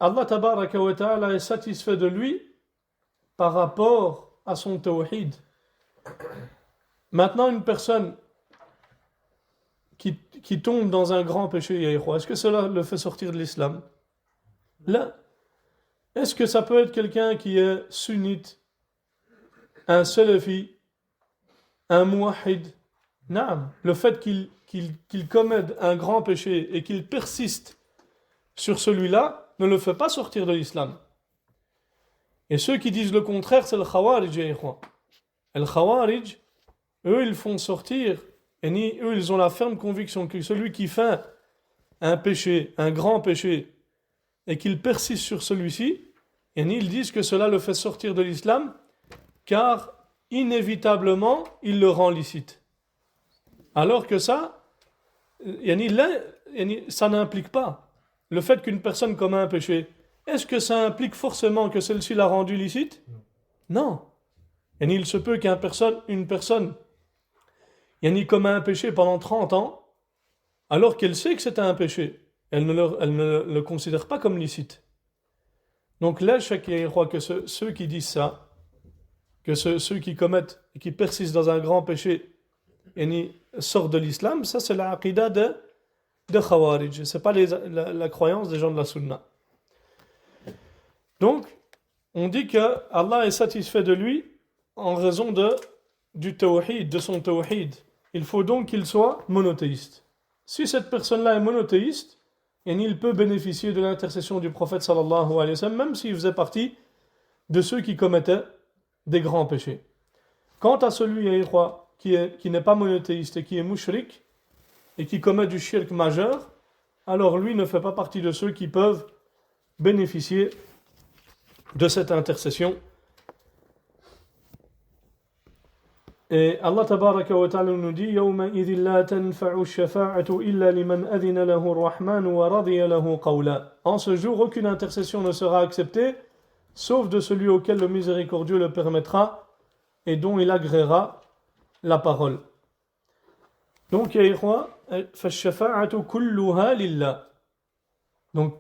Allah tabaraka wa ta'ala est satisfait de lui par rapport à son tawhid. Maintenant, une personne qui tombe dans un grand péché, est-ce que cela le fait sortir de l'islam? Là, est-ce que ça peut être quelqu'un qui est sunnite, un salafi, un muwahhid? Non. Le fait qu'il commette un grand péché et qu'il persiste sur celui-là ne le fait pas sortir de l'islam. Et ceux qui disent le contraire, c'est le Khawarij. Le Khawarij, eux, ils font sortir, et eux, ils ont la ferme conviction que celui qui fait un péché, un grand péché, et qu'il persiste sur celui-ci, et ils disent que cela le fait sortir de l'islam, car inévitablement, il le rend licite. Alors que ça, ça n'implique pas. Le fait qu'une personne commet un péché, est-ce que ça implique forcément que celle-ci l'a rendu licite? Non. Il se peut qu'une personne commet un péché pendant 30 ans, alors qu'elle sait que c'est un péché. Elle ne le considère pas comme licite. Donc là, je crois que ceux qui disent ça, que ceux qui commettent et qui persistent dans un grand péché, sortent de l'islam, ça c'est la aqidah de Khawarij. Ce n'est pas la croyance des gens de la Sunna. Donc, on dit que Allah est satisfait de lui en raison du tawhid, de son tawhid. Il faut donc qu'il soit monothéiste. Si cette personne-là est monothéiste, il peut bénéficier de l'intercession du prophète sallallahu alayhi wa sallam, même s'il faisait partie de ceux qui commettaient des grands péchés. Quant à celui qui n'est pas monothéiste et qui est mushrik, et qui commet du shirk majeur, alors lui ne fait pas partie de ceux qui peuvent bénéficier de cette intercession. Et Allah tabaraka wa ta'ala nous dit يَوْمَئِذٍ لَا تَنْفَعُ الشَّفَاعَةُ إِلَّا لِمَنْ أَذِنَ لَهُ الرَّحْمَنُ وَرَضِيَ لَهُ قَوْلًا. En ce jour, aucune intercession ne sera acceptée, sauf de celui auquel le miséricordieux le permettra et dont il agréera la parole. Donc, فَالشَّفَاعَةُ كُلُّهَا لِلَّهِ. Donc,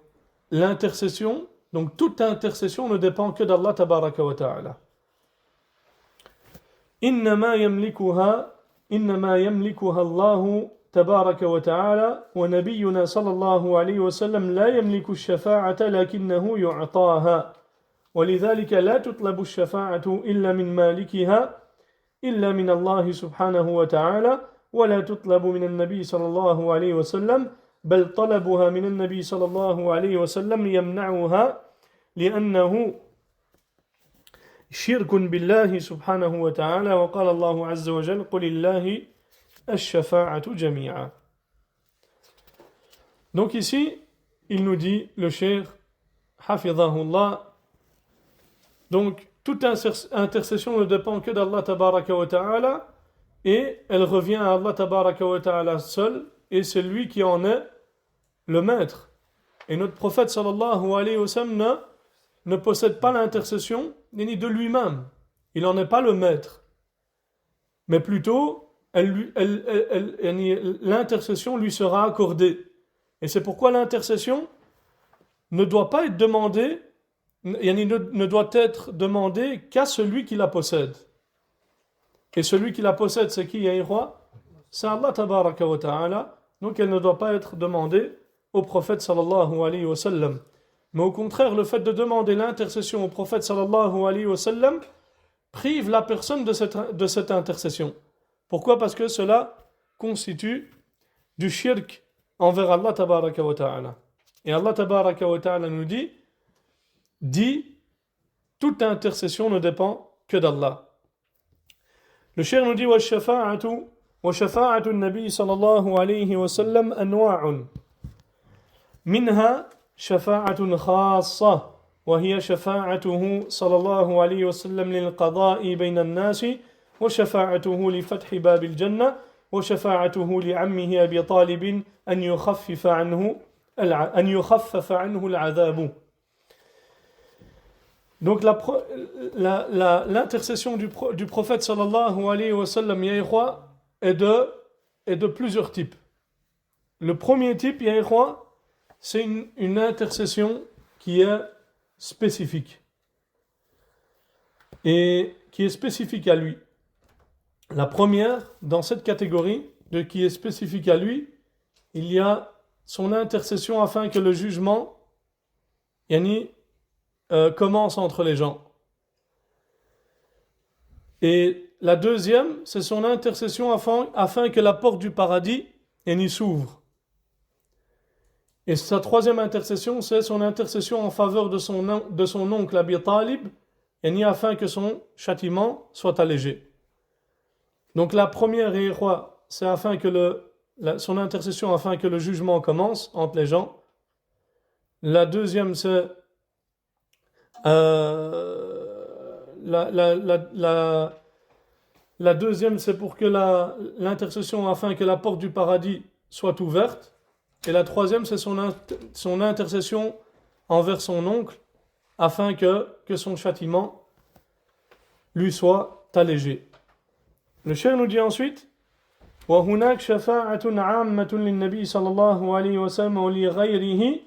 l'intercession, donc toute intercession ne dépend que d'Allah tabaraka wa ta'ala. إنما يملكها الله تبارك وتعالى ونبينا صلى الله عليه وسلم لا يملك الشفاعة لكنه يعطاها ولذلك لا تطلب الشفاعة إلا من مالكها إلا من الله سبحانه وتعالى ولا تطلب من النبي صلى الله عليه وسلم بل طلبها من النبي صلى الله عليه وسلم يمنعها لأنه شرك بالله سبحانه وتعالى وقال الله عز وجل قل الله الشفاعة جميعا. Donc ici, il nous dit, le cheikh, hafidhahullah, donc toute intercession ne dépend que d'Allah tabaraka wa ta'ala et elle revient à Allah tabaraka wa ta'ala seul et c'est lui qui en est le maître. Et notre prophète sallallahu alayhi wa sallam ne possède pas l'intercession ni de lui-même. Il n'en est pas le maître. Mais plutôt, l'intercession lui sera accordée. Et c'est pourquoi l'intercession ne doit pas être demandée, ne doit être demandée qu'à celui qui la possède. Et celui qui la possède, c'est qui, Yahya? C'est Allah tabaraka wa ta'ala. Donc elle ne doit pas être demandée au prophète sallallahu alayhi wa sallam. Mais au contraire, le fait de demander l'intercession au prophète sallallahu alayhi wa sallam prive la personne de cette intercession. Pourquoi? Parce que cela constitue du shirk envers Allah tabaraka wa ta'ala. Et Allah tabaraka wa ta'ala nous dit, toute intercession ne dépend que d'Allah. Le cheikh nous dit wa shafa'atu an-nabi sallallahu alayhi wa sallam anwa'un minha شفاعة خاصة وهي شفاعته صلى الله عليه وسلم للقضاء بين الناس وشفاعته لفتح باب الجنة وشفاعته لعمه أبي طالب أن يخفف عنه العذاب. Donc l'intercession du prophète sallallahu alayhi wa sallam, ya ikhwa, est de plusieurs types. Le premier type, ya ikhwa, c'est une intercession qui est spécifique. Et qui est spécifique à lui. La première, dans cette catégorie, de qui est spécifique à lui, il y a son intercession afin que le jugement, commence entre les gens. Et la deuxième, c'est son intercession afin que la porte du paradis s'ouvre. Et sa troisième intercession, c'est son intercession en faveur de son oncle Abi Talib, afin que son châtiment soit allégé. Donc la première, c'est afin que son intercession afin que le jugement commence entre les gens. La deuxième, c'est la deuxième, c'est pour que l'intercession afin que la porte du paradis soit ouverte. Et la troisième, c'est son intercession envers son oncle afin que son châtiment lui soit allégé. Le cheikh nous dit ensuite وَهُنَاكَ شَفَاعَةٌ عَامَّةٌ لِلنَّبِيِّ صلى الله عليه وسلم ولغيره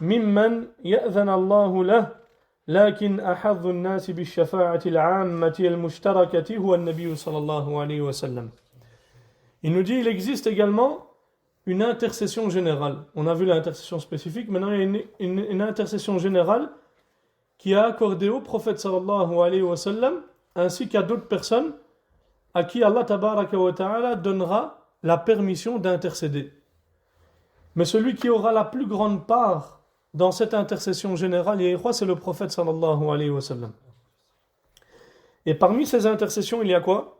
ممن يأذن الله له لكن أحظ الناس بالشفاعة العامة المشتركة هو النبي صلى الله عليه وسلم. Il nous dit il existe également une intercession générale. On a vu l'intercession spécifique, maintenant il y a une intercession générale qui a accordé au prophète sallallahu alayhi wa sallam ainsi qu'à d'autres personnes à qui Allah tabaraka wa ta'ala donnera la permission d'intercéder. Mais celui qui aura la plus grande part dans cette intercession générale, c'est le prophète sallallahu alayhi wa sallam. Et parmi ces intercessions, il y a quoi?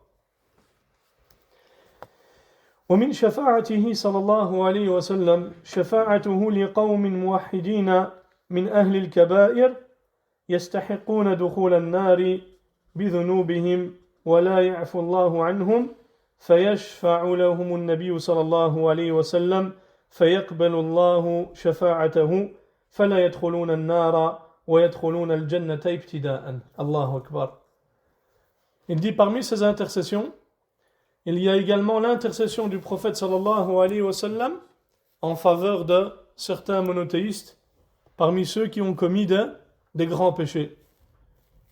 ومن شفاعته صلى الله عليه وسلم شفاعته لقوم موحدين من أهل الكبائر يستحقون دخول النار بذنوبهم ولا يعفو الله عنهم فيشفع لهم النبي صلى الله عليه وسلم فيقبل الله شفاعته فلا يدخلون النار ويدخلون الجنة ابتداء. الله أكبر. Il dit parmi ces intercessions, il y a également l'intercession du prophète sallallahu alayhi wa sallam en faveur de certains monothéistes parmi ceux qui ont commis des grands péchés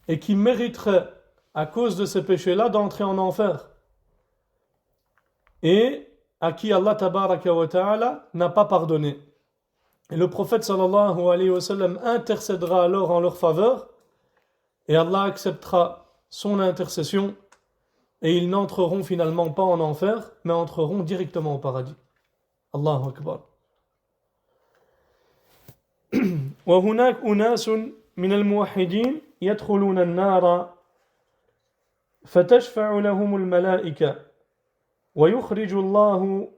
et qui mériteraient à cause de ces péchés-là d'entrer en enfer et à qui Allah tabaraka wa ta'ala n'a pas pardonné. Et le prophète sallallahu alayhi wa sallam intercédera alors en leur faveur et Allah acceptera son intercession et ils n'entreront finalement pas en enfer mais entreront directement au paradis. Allahu Akbar. وهناك أناس من الموحدين يدخلون النار فتشفع لهم الملائكة ويخرج الله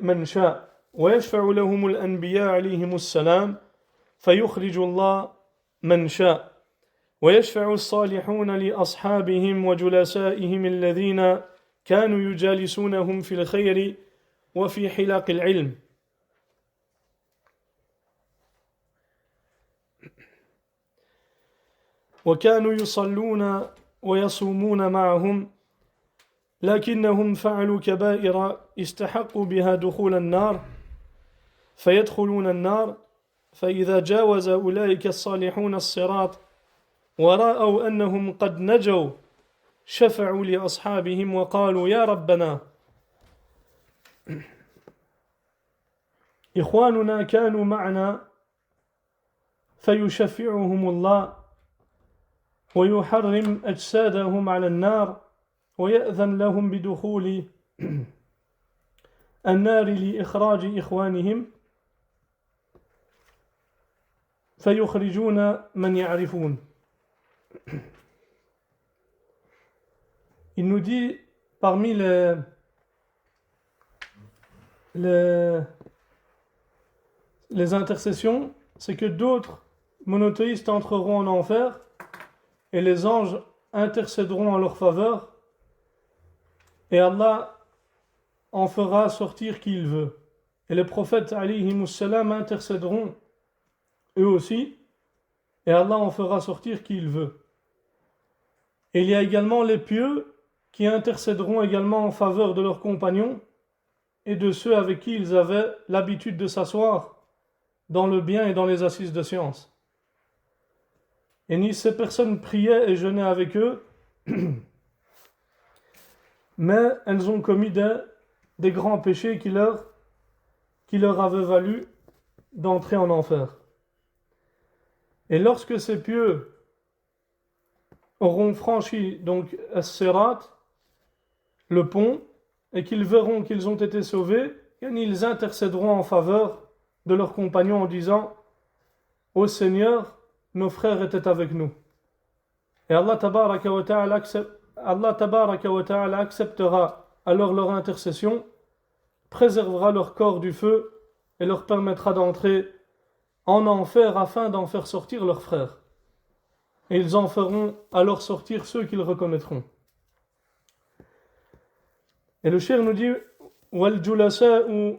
من شاء ويشفع لهم الأنبياء عليهم السلام فيخرج الله من شاء ويشفع الصالحون لأصحابهم وجلسائهم الذين كانوا يجالسونهم في الخير وفي حلق العلم وكانوا يصلون ويصومون معهم لكنهم فعلوا كبائر استحقوا بها دخول النار فيدخلون النار فإذا جاوز أولئك الصالحون الصراط ورأوا أنهم قد نجوا شفعوا لأصحابهم وقالوا يا ربنا إخواننا كانوا معنا فيشفعهم الله ويحرم أجسادهم على النار ويأذن لهم بدخول النار لإخراج إخوانهم فيخرجون من يعرفون. Il nous dit parmi les intercessions, c'est que d'autres monothéistes entreront en enfer et les anges intercéderont en leur faveur et Allah en fera sortir qui il veut. Et les prophètes alayhimussalam intercéderont eux aussi et Allah en fera sortir qui il veut. Et il y a également les pieux qui intercéderont également en faveur de leurs compagnons et de ceux avec qui ils avaient l'habitude de s'asseoir dans le bien et dans les assises de science. Et ni ces personnes priaient et jeûnaient avec eux, mais elles ont commis des grands péchés qui leur avaient valu d'entrer en enfer. Et lorsque ces pieux auront franchi donc as-sirat, le pont, et qu'ils verront qu'ils ont été sauvés, ils intercéderont en faveur de leurs compagnons en disant: Ô Seigneur, nos frères étaient avec nous. Et Allah tabaraka wa ta'ala acceptera alors leur intercession, préservera leur corps du feu et leur permettra d'entrer en enfer afin d'en faire sortir leurs frères. Et ils en feront alors sortir ceux qu'ils reconnaîtront. Et le cheikh nous dit: Wal julasa'u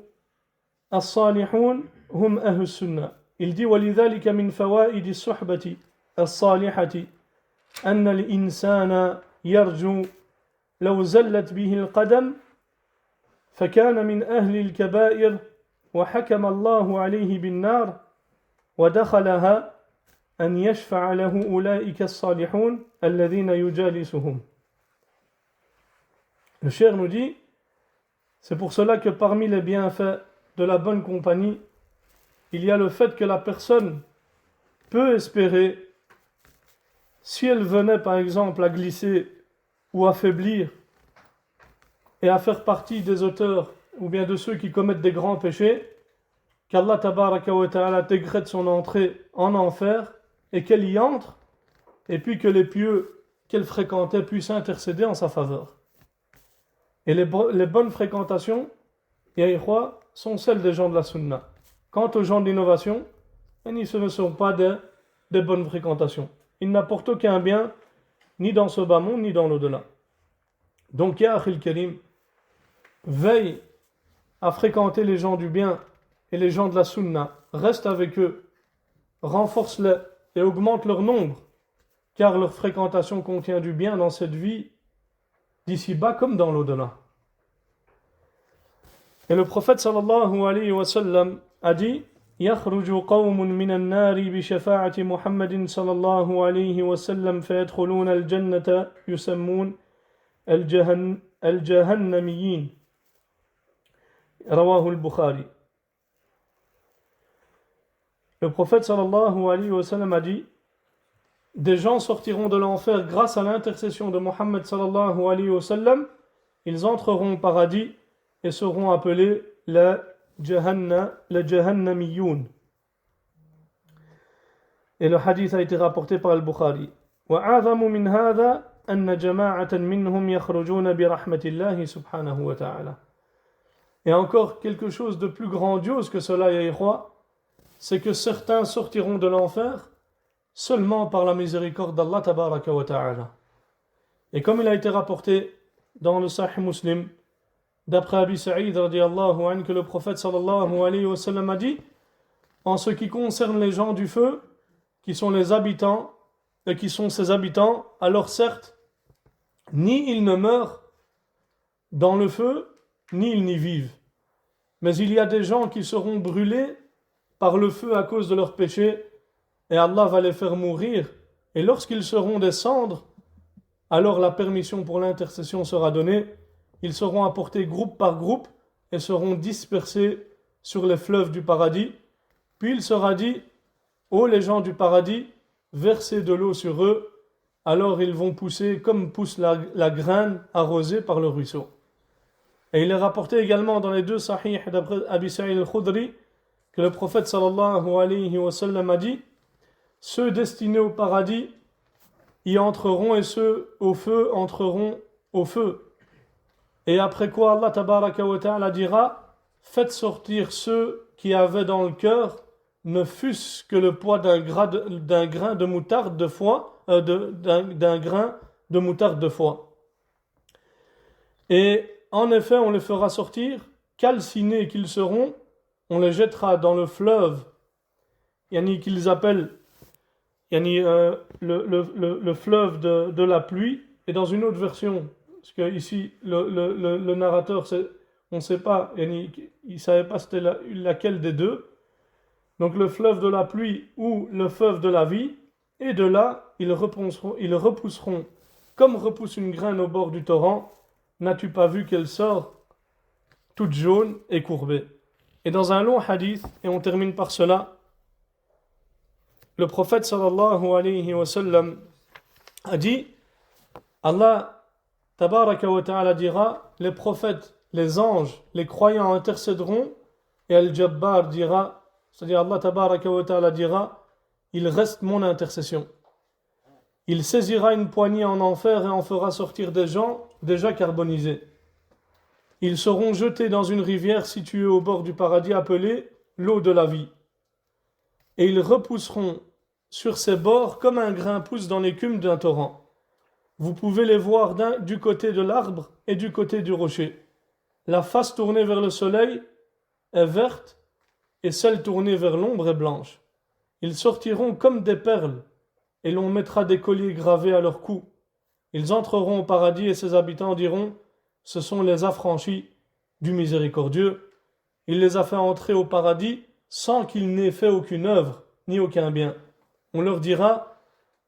as-salihun hum ahlus sunnah. Il dit: Walidhalika min fawaidi as-suhbati as-salihati anna al-insana yarju law zallat bihi al-qadam fakana min ahli al-kaba'ir wa hakama Allahu alayhi bin-nar wa dakhalaha an yashfa'a lahu ulaika as-salihun alladhina yujalisuhum. Le cheikh nous dit: c'est pour cela que parmi les bienfaits de la bonne compagnie, il y a le fait que la personne peut espérer, si elle venait par exemple à glisser ou à faiblir et à faire partie des auteurs ou bien de ceux qui commettent des grands péchés, qu'Allah tabaraka wa ta'ala décrète son entrée en enfer et qu'elle y entre, et puis que les pieux qu'elle fréquentait puissent intercéder en sa faveur. Et les bonnes fréquentations, sont celles des gens de la sunna. Quant aux gens d'innovation, ce ne sont pas des bonnes fréquentations. Ils n'apportent aucun bien, ni dans ce bas monde, ni dans l'au-delà. Donc, ya akhil karim, veille à fréquenter les gens du bien et les gens de la sunna. Reste avec eux, renforce-les et augmente leur nombre, car leur fréquentation contient du bien dans cette vie, d'ici-bas comme dans l'au-delà. Et le prophète sallallahu alayhi wa sallam a dit: يخرج قوم من النار بشفاعة محمد صلى الله عليه وسلم فيدخلون الجنة يسمون الجهنميين. رواه البخاري. Le prophète sallallahu alayhi wa sallam a dit: des gens sortiront de l'enfer grâce à l'intercession de Mohammed sallallahu alayhi wa sallam, ils entreront au paradis et seront appelés les Jahannamiyoun. Et le hadith a été rapporté par Al-Bukhari. وَأَعْظَمُ مِنْ هَذَا أَنَّ جَمَاعَةً مِّنْهُمْ يَخْرُجُونَ بِرَحْمَةِ اللَّهِ سُبْحَانَهُ وَتَعَالَى. Et encore quelque chose de plus grandiose que cela, ya ikhwa, c'est que certains sortiront de l'enfer seulement par la miséricorde d'Allah tabaraka wa ta'ala. Et comme il a été rapporté dans le Sahih Muslim, d'après Abi Sa'id radiyallahu anhu, que le prophète sallallahu alayhi wa sallam a dit: en ce qui concerne les gens du feu, qui sont les habitants, et qui sont ses habitants, alors certes, ni ils ne meurent dans le feu, ni ils n'y vivent. Mais il y a des gens qui seront brûlés par le feu à cause de leurs péchés, et Allah va les faire mourir, et lorsqu'ils seront des cendres, alors la permission pour l'intercession sera donnée. Ils seront apportés groupe par groupe et seront dispersés sur les fleuves du paradis. Puis il sera dit: ô les gens du paradis, versez de l'eau sur eux, alors ils vont pousser comme pousse la graine arrosée par le ruisseau. Et il est rapporté également dans les deux sahih d'après Abi Sa'id al-Khudri que le prophète sallallahu alayhi wa sallam a dit: ceux destinés au paradis y entreront et ceux au feu entreront au feu. Et après quoi Allah tabaraka wa ta'ala dira: faites sortir ceux qui avaient dans le cœur ne fût-ce que le poids d'un grain de moutarde de foie, d'un grain de moutarde de foie. Et en effet, on les fera sortir, calcinés qu'ils seront, on les jettera dans le fleuve, qu'ils appellent le fleuve de la pluie, et dans une autre version, parce que ici le narrateur, on ne sait pas, il ne savait pas c'était laquelle des deux, donc le fleuve de la pluie ou le fleuve de la vie, et de là, ils repousseront comme repousse une graine au bord du torrent. N'as-tu pas vu qu'elle sort toute jaune et courbée? Et dans un long hadith, et on termine par cela, le prophète sallallahu alayhi wa sallam a dit, Allah tabaraka wa ta'ala dira, les prophètes, les anges, les croyants intercéderont, et Al-Jabbar dira, c'est-à-dire Allah tabaraka wa ta'ala dira, il reste mon intercession. Il saisira une poignée en enfer et en fera sortir des gens déjà carbonisés. Ils seront jetés dans une rivière située au bord du paradis appelée l'eau de la vie. Et ils repousseront sur ses bords comme un grain pousse dans l'écume d'un torrent. Vous pouvez les voir du côté de l'arbre et du côté du rocher. La face tournée vers le soleil est verte et celle tournée vers l'ombre est blanche. Ils sortiront comme des perles et l'on mettra des colliers gravés à leur cou. Ils entreront au paradis et ses habitants diront, ce sont les affranchis du miséricordieux. Il les a fait entrer au paradis sans qu'ils n'aient fait aucune œuvre ni aucun bien. On leur dira,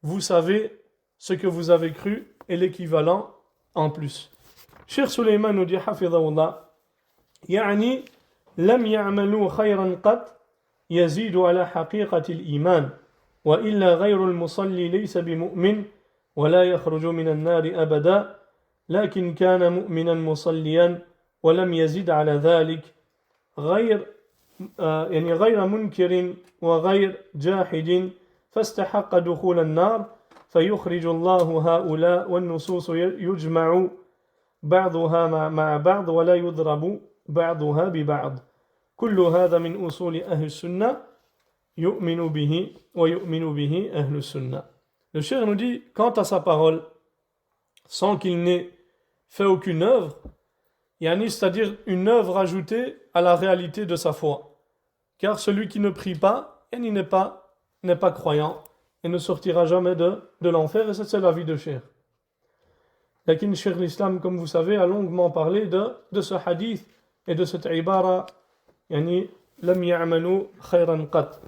vous savez ce que vous avez cru et l'équivalent en plus. Cheikh Suleiman nous dit, hafidhahullah, يعني لم يعملوا خيرا قط يزيد على حقيقة الإيمان وإلا غير المصلي ليس بمؤمن ولا يخرج من النار أبدا لكن كان مؤمنا مصليا ولم يزد على ذلك غير منكر وغير جاحد فاستحق دخول النار فيخرج الله هؤلاء والنصوص يجمع بعضها مع بعض ولا يضرب بعضها ببعض كل هذا من أصول أهل السنة يؤمن به ويؤمن به أهل السنة. Le cheikh nous dit, quant à sa parole, sans qu'il n'ait fait aucune œuvre, c'est-à-dire une œuvre ajoutée à la réalité de sa foi. Car celui qui ne prie pas, n'est pas croyant et ne sortira jamais de l'enfer, et c'est l'avis de cheikh. Lakin Cheikh l'Islam, comme vous savez, a longuement parlé de ce hadith et de cette ibara, lam ya'malu khayran qat.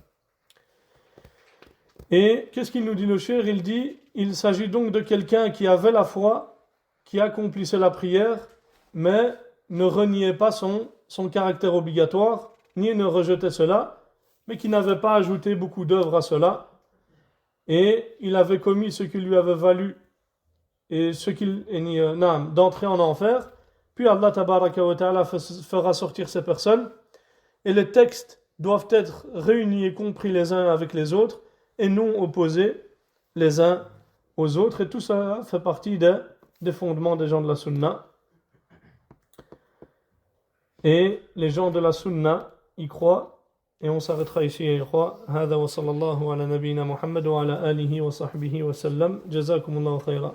Et qu'est-ce qu'il nous dit le cheikh? Il dit, il s'agit donc de quelqu'un qui avait la foi, qui accomplissait la prière, mais ne reniait pas son caractère obligatoire, ni ne rejetait cela, mais qui n'avait pas ajouté beaucoup d'œuvres à cela, et il avait commis ce qui lui avait valu et d'entrer en enfer. Puis Allah tabaraka wa ta'ala fera sortir ces personnes, et les textes doivent être réunis et compris les uns avec les autres, et non opposés les uns aux autres, et tout ça fait partie des fondements des gens de la sunna. Et les gens de la sunna y croient, et on s'arrêtera ici et y croient. هذا وصلى الله على نبينا محمد وعلى آله وصحبه وسلم. جزاكم الله خيرا.